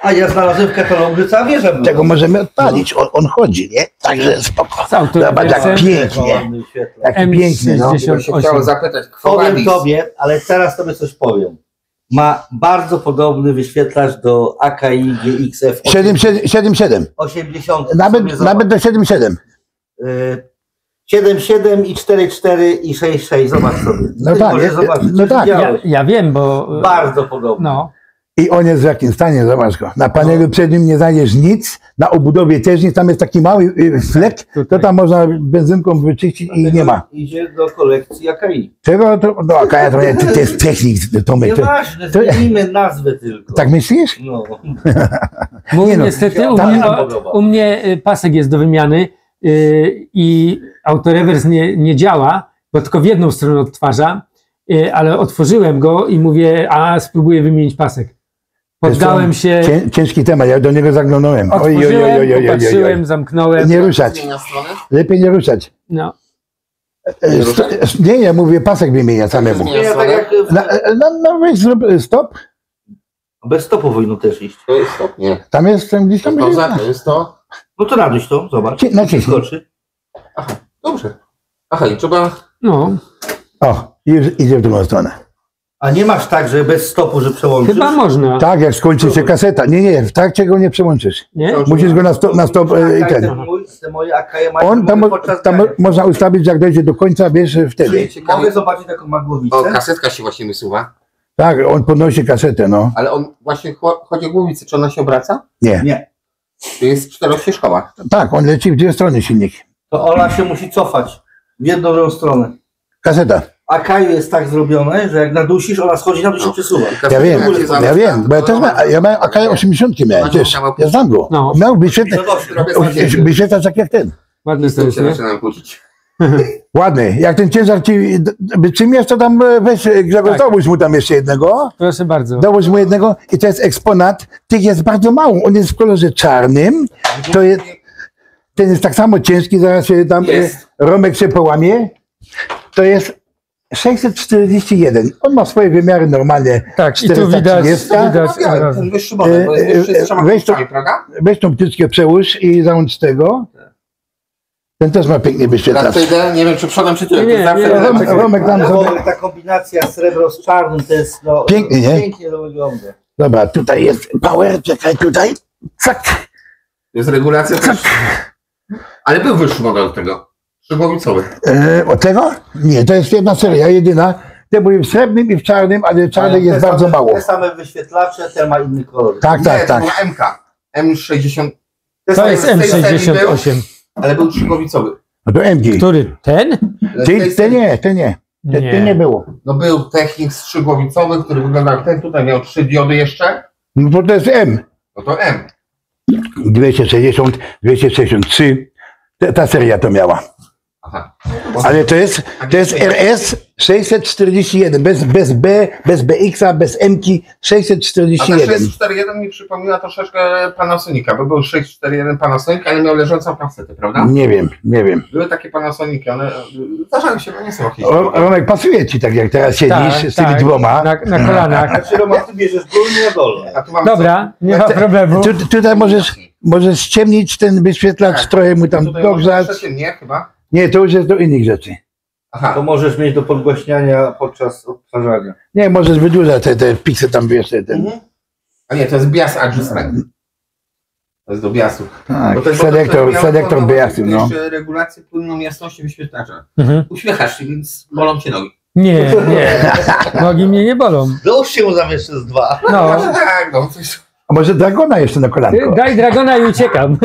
S4: A ja znalazłem w katalogu, że cała wieża była.
S2: Tego możemy odpalić, on chodzi, nie? Także spoko. Zobacz, jak pięknie. Jak pięknie, no.
S3: Chciałem zapytać,
S4: powiem tobie, ale teraz tobie coś powiem. Ma bardzo podobny wyświetlacz do AKI GXF
S2: 7.7.
S4: 80.
S2: Nawet do 7.7.
S4: 7.7 i 4.4 i 6.6. Zobacz sobie.
S2: No tak, no tak.
S1: Ja wiem, bo...
S4: Bardzo podobny.
S1: No.
S2: I on jest w jakim stanie, zobacz go. Na panelu przednim nie znajdziesz nic, na obudowie też nic, tam jest taki mały flek, to tam można benzynką wyczyścić i nie ma.
S4: Idzie do kolekcji AKI.
S2: Czego do AKI? To jest technik, Tomek.
S4: Nieważne, zmienimy nazwę tylko.
S2: Tak myślisz?
S4: No.
S1: Mówię, niestety u mnie pasek jest do wymiany i autorewers nie działa, bo tylko w jedną stronę odtwarza, ale otworzyłem go i mówię, spróbuję wymienić pasek. Poddałem się.
S2: Ciężki temat, ja do niego zaglądałem.
S1: Popatrzyłem, zamknąłem.
S2: Nie ruszać. Lepiej nie ruszać.
S1: No.
S2: Nie, ja mówię pasek wymienia samemu. No weź zrób stop.
S4: Bez stopu powinno też iść.
S3: To jest stop, nie.
S2: Tam jest gdzieś tam.
S3: To jest to.
S4: No to naduś to, zobacz.
S2: Skoczy.
S3: Aha, dobrze. Aha, i trzeba...
S1: No.
S2: O, już idzie w drugą stronę.
S4: A nie masz tak, że bez stopu, że przełączysz?
S1: Chyba można.
S2: Tak, jak skończy się kaseta. Nie, w trakcie go nie przełączysz.
S1: Nie?
S2: Musisz go na stop i ten.
S4: Te moje AKM mają
S2: On tam można ustawić, jak dojdzie do końca, wiesz, wtedy.
S4: Mogę zobaczyć taką magłowicę?
S3: O, kasetka się właśnie wysuwa.
S2: Tak, on podnosi kasetę, no.
S3: Ale on właśnie chodzi o głowicę, czy ona się obraca?
S2: Nie.
S3: To jest czterościeżkowa.
S2: Tak, on leci w dwie strony silnik.
S4: To ona się musi cofać w jedną drugą stronę.
S2: Kaseta.
S4: AKI jest tak zrobione, że jak nadusisz, ona schodzi na dół się przesuwa.
S2: Ja wiem, bo ja też miałem AKI 80 miałem też. Ja znam go.
S1: No.
S2: Miał wyświetlacz tak jak ten.
S1: Ładny to jest, nie?
S3: Zaczynam kłócić.
S2: Ładny. Jak ten ciężar ci wytrzymiesz, to tam weź Grzegorz, dołóż mu tam jeszcze jednego.
S1: Proszę bardzo.
S2: Dołóż mu jednego i to jest eksponat. Tych jest bardzo mało. On jest w kolorze czarnym. To jest, ten jest tak samo ciężki, zaraz się tam Romek się połamie. To jest 641. On ma swoje wymiary normalnie.
S1: Tak, i tu widać.
S3: Ten wyższy model, bo jest wyższy z trzema kluczami, prawda?
S2: Weź tą ptyczkę, przełóż i załącz z tego. Ten też ma pięknie wyświetlacz.
S3: Nie wiem, czy przodem, czy tyłem.
S2: Romek tam
S4: ta kombinacja srebro z czarnym to jest
S2: pięknie, nie?
S4: Pięknie to wygląda.
S2: Dobra, tutaj jest power, czekaj tutaj. Cak.
S3: Jest regulacja też. Ale był wyższy model od tego. Trzygłowicowy.
S2: Od tego? Nie, to jest jedna seria, jedyna. Te były w srebrnym i w czarnym, ale czarny jest bardzo mało.
S4: Te same wyświetlacze, ten ma inny kolor.
S2: Tak.
S3: To była MK. M60.
S1: To jest M68.
S3: Ale był trzygłowicowy.
S2: No to MG.
S1: Który? Ten?
S2: Ten nie było.
S3: No był technik strzygłowicowy, który wyglądał jak ten. Tutaj miał 3 diody jeszcze.
S2: No to jest M.
S3: No to M.
S2: 260, 263. Ta seria to miała.
S3: Aha.
S2: Ale to jest RS 641, bez B, bez BX-a, bez M-ki,
S3: A
S2: 641.
S3: ten 641 mi przypomina troszeczkę Panasonica, bo był 641 Panasonic, ale miał leżącą kasetę, prawda?
S2: Nie wiem.
S3: Były takie Panasoniki, one zdarzają się, bo nie są jakieś.
S2: Romek, pasuje ci tak, jak teraz siedzisz z tymi dwoma.
S1: Na kolanach.
S4: Znaczy Roman, ty bierzesz górny, ja dolny.
S1: Dobra, nie ma problemu.
S2: Tutaj możesz ściemnić ten wyświetlacz, trochę mu tam dogrzać.
S3: Nie, chyba.
S2: Nie, to już jest do innych rzeczy.
S3: Aha.
S4: To możesz mieć do podgłaśniania podczas odtwarzania.
S2: Nie, możesz wydłużać te piksy tam, wiesz, ten.
S3: A nie, to jest bias adjustment. To jest do biasu.
S2: Tak, selektor biasu, no.
S3: Jeszcze regulację płynną jasności wyświetlacza. Uśmiechasz się, więc bolą cię nogi.
S1: Nie. Nogi mnie nie bolą.
S4: Dołóż się mu zamieszczę z 2.
S1: No.
S3: Tak, no coś.
S2: A może Dragona jeszcze na kolanko?
S1: Daj Dragona i uciekam.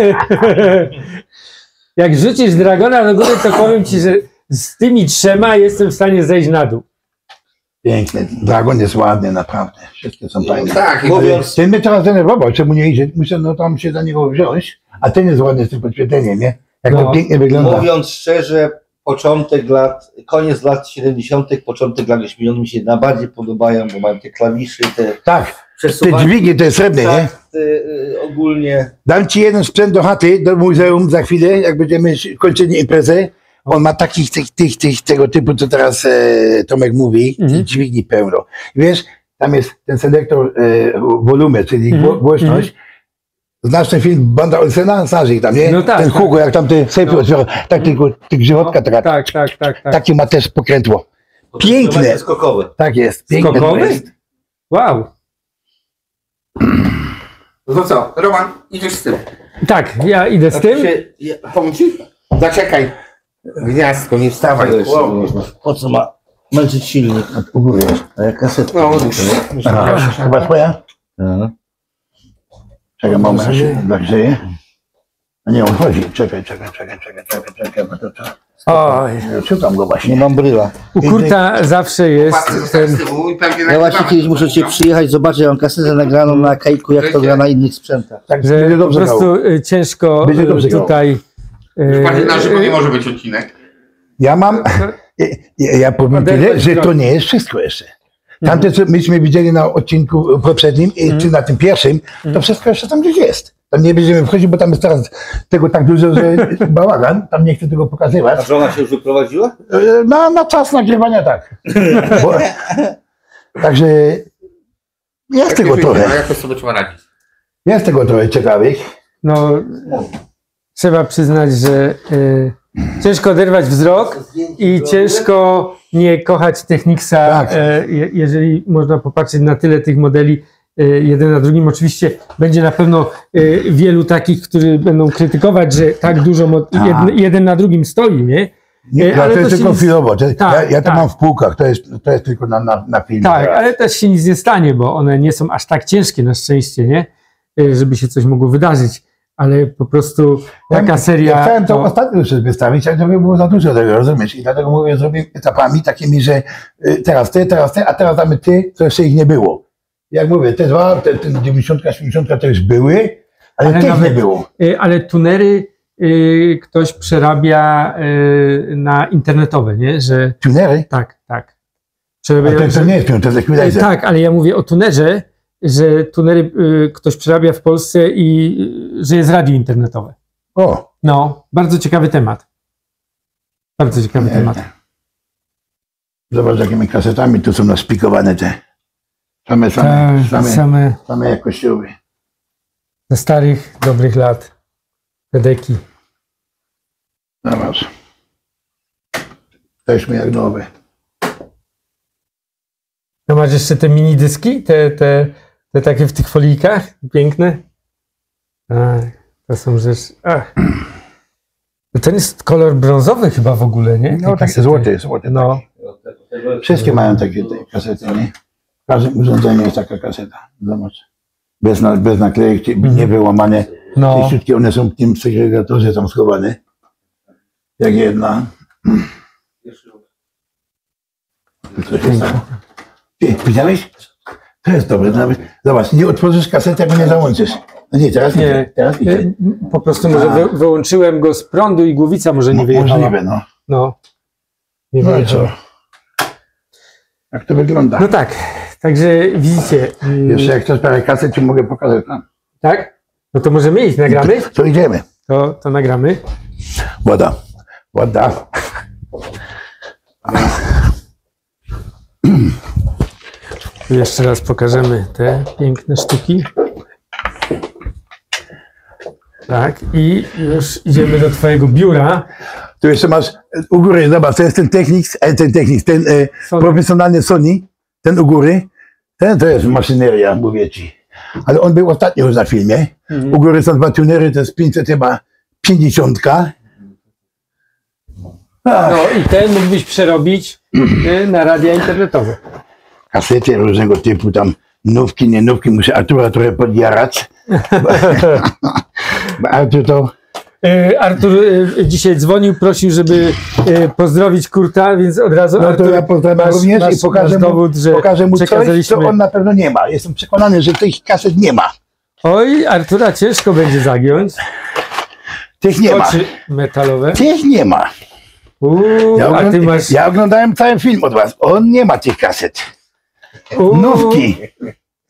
S1: Jak rzucisz Dragona do góry, to powiem ci, że z tymi 3 jestem w stanie zejść na dół.
S2: Piękny. Dragon jest ładny, naprawdę. Wszystkie są fajne.
S3: Tak,
S2: mówiąc... Ten mnie teraz denerwował, czemu nie idzie? Muszę tam się za niego wziąć. A ten jest ładny z tym podświetleniem, nie? Jak to pięknie wygląda.
S4: Mówiąc szczerze, koniec lat 70., początek lat 80. mi się najbardziej podobają, bo mają te klawisze, te
S2: dźwignie, te srebrne, nie?
S4: Ogólnie.
S2: Dam ci jeden sprzęt do chaty, do muzeum za chwilę, jak będziemy kończyli imprezę. On ma takich tego typu, co teraz Tomek mówi, dźwigni pełno. Wiesz, tam jest ten selektor wolumen, czyli głośność. Znasz ten film Banda Olsena? Znasz ich tam, nie?
S1: No tak,
S2: ten Hugo, jak tam te sejfy tak tylko grzychotka taka.
S1: Tak.
S2: Takie ma też pokrętło. Piękne.
S4: Skokowe.
S2: Tak jest. Piękne.
S1: Skokowe? Wow.
S3: No co, Roman, idziesz z tym.
S1: Tak, ja idę z tym.
S3: Pomóc ci? Zaczekaj. Gniazdko, nie wstawaj.
S4: Po co ma męczyć silnik? A jak kasetka?
S3: No,
S2: chyba twoja? Czekaj, moment, zagrzeje. A nie, on chodzi. Czekaj, bo to co?
S1: Oj.
S2: Szukam go właśnie.
S4: Nie mam bryla.
S1: U Kurta zawsze jest ten...
S4: Ja właśnie kiedyś muszę cię przyjechać, zobaczyć, ja mam kasetę nagraną na Kajku, jak to gra na innych sprzętach.
S2: Tak,
S1: że po prostu ciężko tutaj...
S3: Na żywo nie może być odcinek.
S2: Ja mam... Ja powiem tyle, że to nie jest wszystko jeszcze. Tamte, co myśmy widzieli na odcinku poprzednim, czy na tym pierwszym, to wszystko jeszcze tam gdzieś jest. Tam nie będziemy wchodzić, bo tam jest teraz tego tak dużo, że bałagan, tam nie chcę tego pokazywać.
S4: A żona się już wyprowadziła?
S2: Na czas nagrywania tak. Także jest tego trochę.
S3: No jakoś sobie trzeba radzić.
S2: Jest tego trochę ciekawych.
S1: No, trzeba przyznać, że ciężko oderwać wzrok i ciężko nie kochać Technicsa,
S2: Tak.
S1: jeżeli można popatrzeć na tyle tych modeli jeden na drugim. Oczywiście będzie na pewno wielu takich, którzy będą krytykować, że tak dużo jeden na drugim stoi, nie?
S2: Ale to jest tylko chwilowo. Ja to
S1: tak.
S2: mam w półkach, to jest tylko na filmie.
S1: Tak, ale też się nic nie stanie, bo one nie są aż tak ciężkie na szczęście, nie? Żeby się coś mogło wydarzyć. Ale po prostu taka seria...
S2: Ja chciałem to ostatnio już wystawić, ale to by było za dużo tego, rozumiesz? I dlatego mówię, zrobię etapami takimi, że teraz ty, a teraz damy ty, to jeszcze ich nie było. Jak mówię, te dwa, ten 90, 80 to już były, ale tych nie było.
S1: Ale tunery ktoś przerabia na internetowe, nie? Że,
S2: tunery?
S1: Tak.
S2: Przerabia, a to nie jest tuner, to jest equalizer.
S1: Tak, ale ja mówię o tunerze, że tunery ktoś przerabia w Polsce i że jest radio internetowe.
S2: O!
S1: No, bardzo ciekawy temat. Bardzo ciekawy temat.
S2: Zobacz, jakimi kasetami tu są naspikowane te same jakościowe.
S1: Ze starych, dobrych lat. Te deki.
S2: Zobacz. Weźmy jak nowe.
S1: No masz jeszcze te mini dyski? Te takie w tych folijkach? Piękne? Tak, to są rzeczy... Ach. Ten jest kolor brązowy chyba w ogóle, nie?
S2: No takie złoty.
S1: No.
S2: Wszystkie mają takie kasety, nie? W każdym urządzeniu jest taka kaseta. Zobacz. Bez naklejek, nie wyłamane.
S1: No.
S2: Wszystkie one są w tym segregatorze tam schowane. Jak jedna. Widziałeś? To jest dobre. Zobacz, nie otworzysz kasety, jak nie załączysz. No nie, teraz nie. Teraz nie.
S1: Po prostu może wyłączyłem go z prądu i głowica może nie wyjechała.
S2: Możliwe,
S1: no. Nie wyjechała.
S2: Jak to wygląda?
S1: No tak, także widzicie.
S2: Jeszcze jak chcesz parę kaset, ci mogę pokazać tam.
S1: Tak? No to możemy iść, nagramy?
S2: To idziemy.
S1: To nagramy.
S2: Woda.
S1: Jeszcze raz pokażemy te piękne sztuki. Tak, i już idziemy do twojego biura.
S2: Tu jeszcze masz u góry, zobacz, to jest ten ten profesjonalny Sony, ten u góry, ten to jest maszyneria, mówię ci. Ale on był ostatnio już na filmie. U góry są 2 tunery, to jest 500 chyba 50.
S1: No i ten mógłbyś przerobić na radia internetowe.
S2: Kasety różnego typu, tam nówki, nie nówki, muszę Artura trochę podjarać. Bo Artur to...
S1: Artur dzisiaj dzwonił, prosił, żeby pozdrowić Kurta, więc od razu
S2: No
S1: Artur,
S2: to ja pozdrawiam również i pokażę
S1: dowód, że
S2: mu coś, co on na pewno nie ma. Jestem przekonany, że tych kaset nie ma.
S1: Oj, Artura ciężko będzie zagiąć.
S2: Tych nie ma.
S1: Metalowe.
S2: Tych nie ma. Ja oglądałem cały film od was. On nie ma tych kaset. Nówki.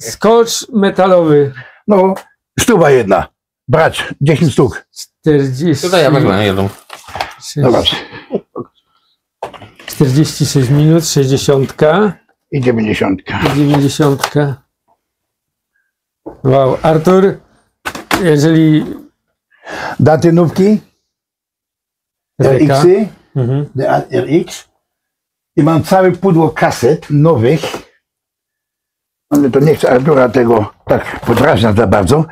S1: Skocz metalowy.
S2: No, 100 jedna. Brać, 10 sztuk.
S1: 40.
S3: Tutaj ja wezmę jedną.
S2: Zobacz.
S1: 46 minut, 60.
S2: I 90.
S1: I 90. Wow, Artur, jeżeli...
S2: Daty nówki. RX-y. RX. I mam całe pudło kaset nowych. Ale to nie chcę Artura tego tak podrażniać za bardzo,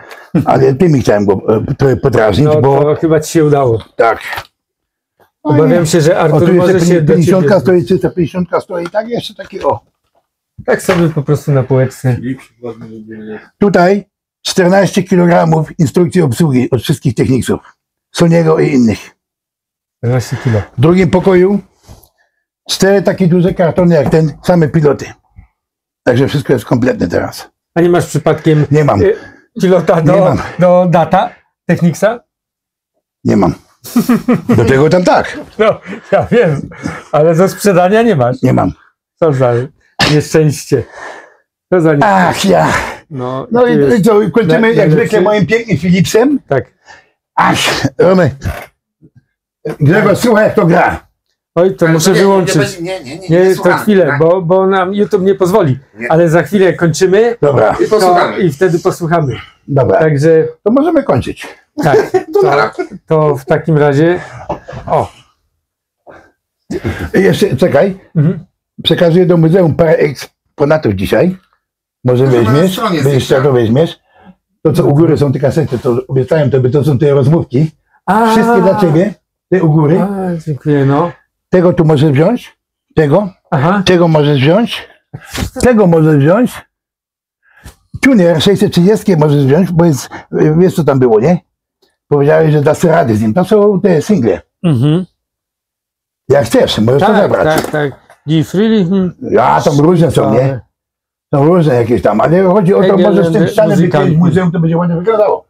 S2: ale tymi chciałem go trochę podrażnić,
S1: no,
S2: bo...
S1: to chyba ci się udało.
S2: Tak.
S1: Obawiam się, że Artur może się
S2: 50 stoi, 350 stoi, tak jeszcze taki o.
S1: Tak sobie po prostu na półeczce.
S2: Tutaj 14 kg instrukcji obsługi od wszystkich techniksów. Sony'ego i innych.
S1: 14 kg.
S2: W drugim pokoju 4 takie duże kartony jak ten, same piloty. Także wszystko jest kompletne teraz.
S1: A nie masz przypadkiem
S2: nie mam.
S1: Pilota do data Technicsa?
S2: Nie mam. Do tego tam tak.
S1: No, ja wiem, ale do sprzedania nie masz.
S2: Nie mam.
S1: Co za nieszczęście. Co za nieszczęście.
S2: Ach ja.
S1: No
S2: i co, kończymy jak zwykle moim pięknym Philipsem.
S1: Tak.
S2: Ach, Romy. Grzegorz, słuchaj jak to gra.
S1: Oj, to muszę wyłączyć. Nie, to chwilę, bo nam YouTube nie pozwoli. Ale za chwilę kończymy.
S2: Dobra.
S1: I wtedy posłuchamy.
S2: Dobra.
S1: Także
S2: to możemy kończyć.
S1: Tak. To w takim razie. O.
S2: Jeszcze czekaj. Przekazuję do muzeum parę eksponatów dzisiaj. Może weźmiesz. To weźmiesz. To co u góry są te kasety, to obiecałem tobie, to są te rozmówki. Wszystkie dla ciebie. Te u góry.
S1: Dziękuję, no.
S2: Tego tu możesz wziąć, tego możesz wziąć, tego możesz wziąć, tuner 630 możesz wziąć, bo jest, wiesz co tam było, nie? Powiedziałeś, że dasz radę z nim, to są te single. Jak chcesz, możesz to zabrać.
S1: Tak. Freely.
S2: Ja, tam różne są, nie? Są różne jakieś tam, ale chodzi o to, możesz z tym ścianem wyciąć w muzeum, to będzie ładnie wyglądało.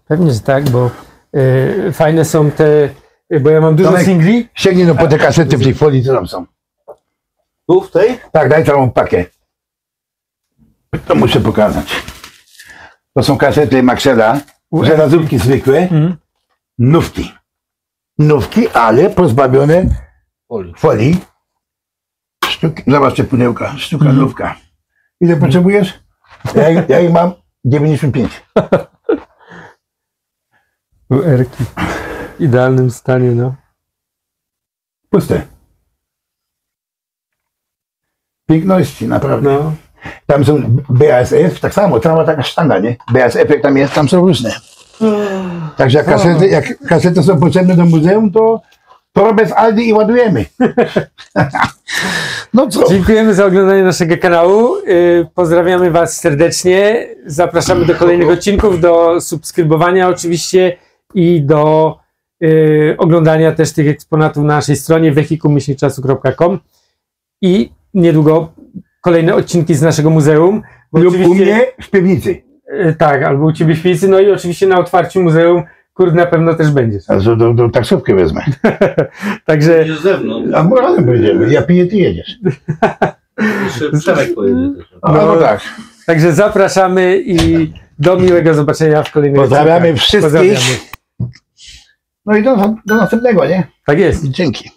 S1: Pewnie, że tak, bo fajne są te, bo ja mam dużo singli.
S2: Sięgnij no po te kasety w tej folii, co tam są.
S4: Tu w tej?
S2: Tak, daj całą pakę. To muszę pokazać. To są kasety Maxella, żelazówki zwykłe, nówki. Nówki, ale pozbawione folii. Zobaczcie pudełka, sztuka nówka. Ile potrzebujesz? Ja ich mam 95.
S1: UR-ki. W idealnym stanie, no.
S2: Puste. Piękności, naprawdę.
S1: No.
S2: Tam są BASF, tak samo, cała taka sztanga, nie? BASF jak tam jest, tam są różne. Także jak kasety są potrzebne do muzeum, to robię z Aldi i ładujemy. No co?
S1: Dziękujemy za oglądanie naszego kanału. Pozdrawiamy Was serdecznie. Zapraszamy do kolejnych odcinków, do subskrybowania oczywiście i do oglądania też tych eksponatów na naszej stronie wehikuł-czasu.com i niedługo kolejne odcinki z naszego muzeum.
S2: Lub u mnie w piwnicy.
S1: Tak, albo u Ciebie w piwnicy, no i oczywiście na otwarciu muzeum, na pewno też będziesz.
S2: A do taksówki wezmę.
S1: Także...
S2: A my razem będziemy, ja piję, ty jedziesz.
S4: Przemek pojedzie też.
S2: No tak.
S1: Także zapraszamy i do miłego zobaczenia w kolejnym
S2: Pozdrawiamy wszystkich. No i do następnego, nie?
S1: Tak jest.
S2: Dzięki.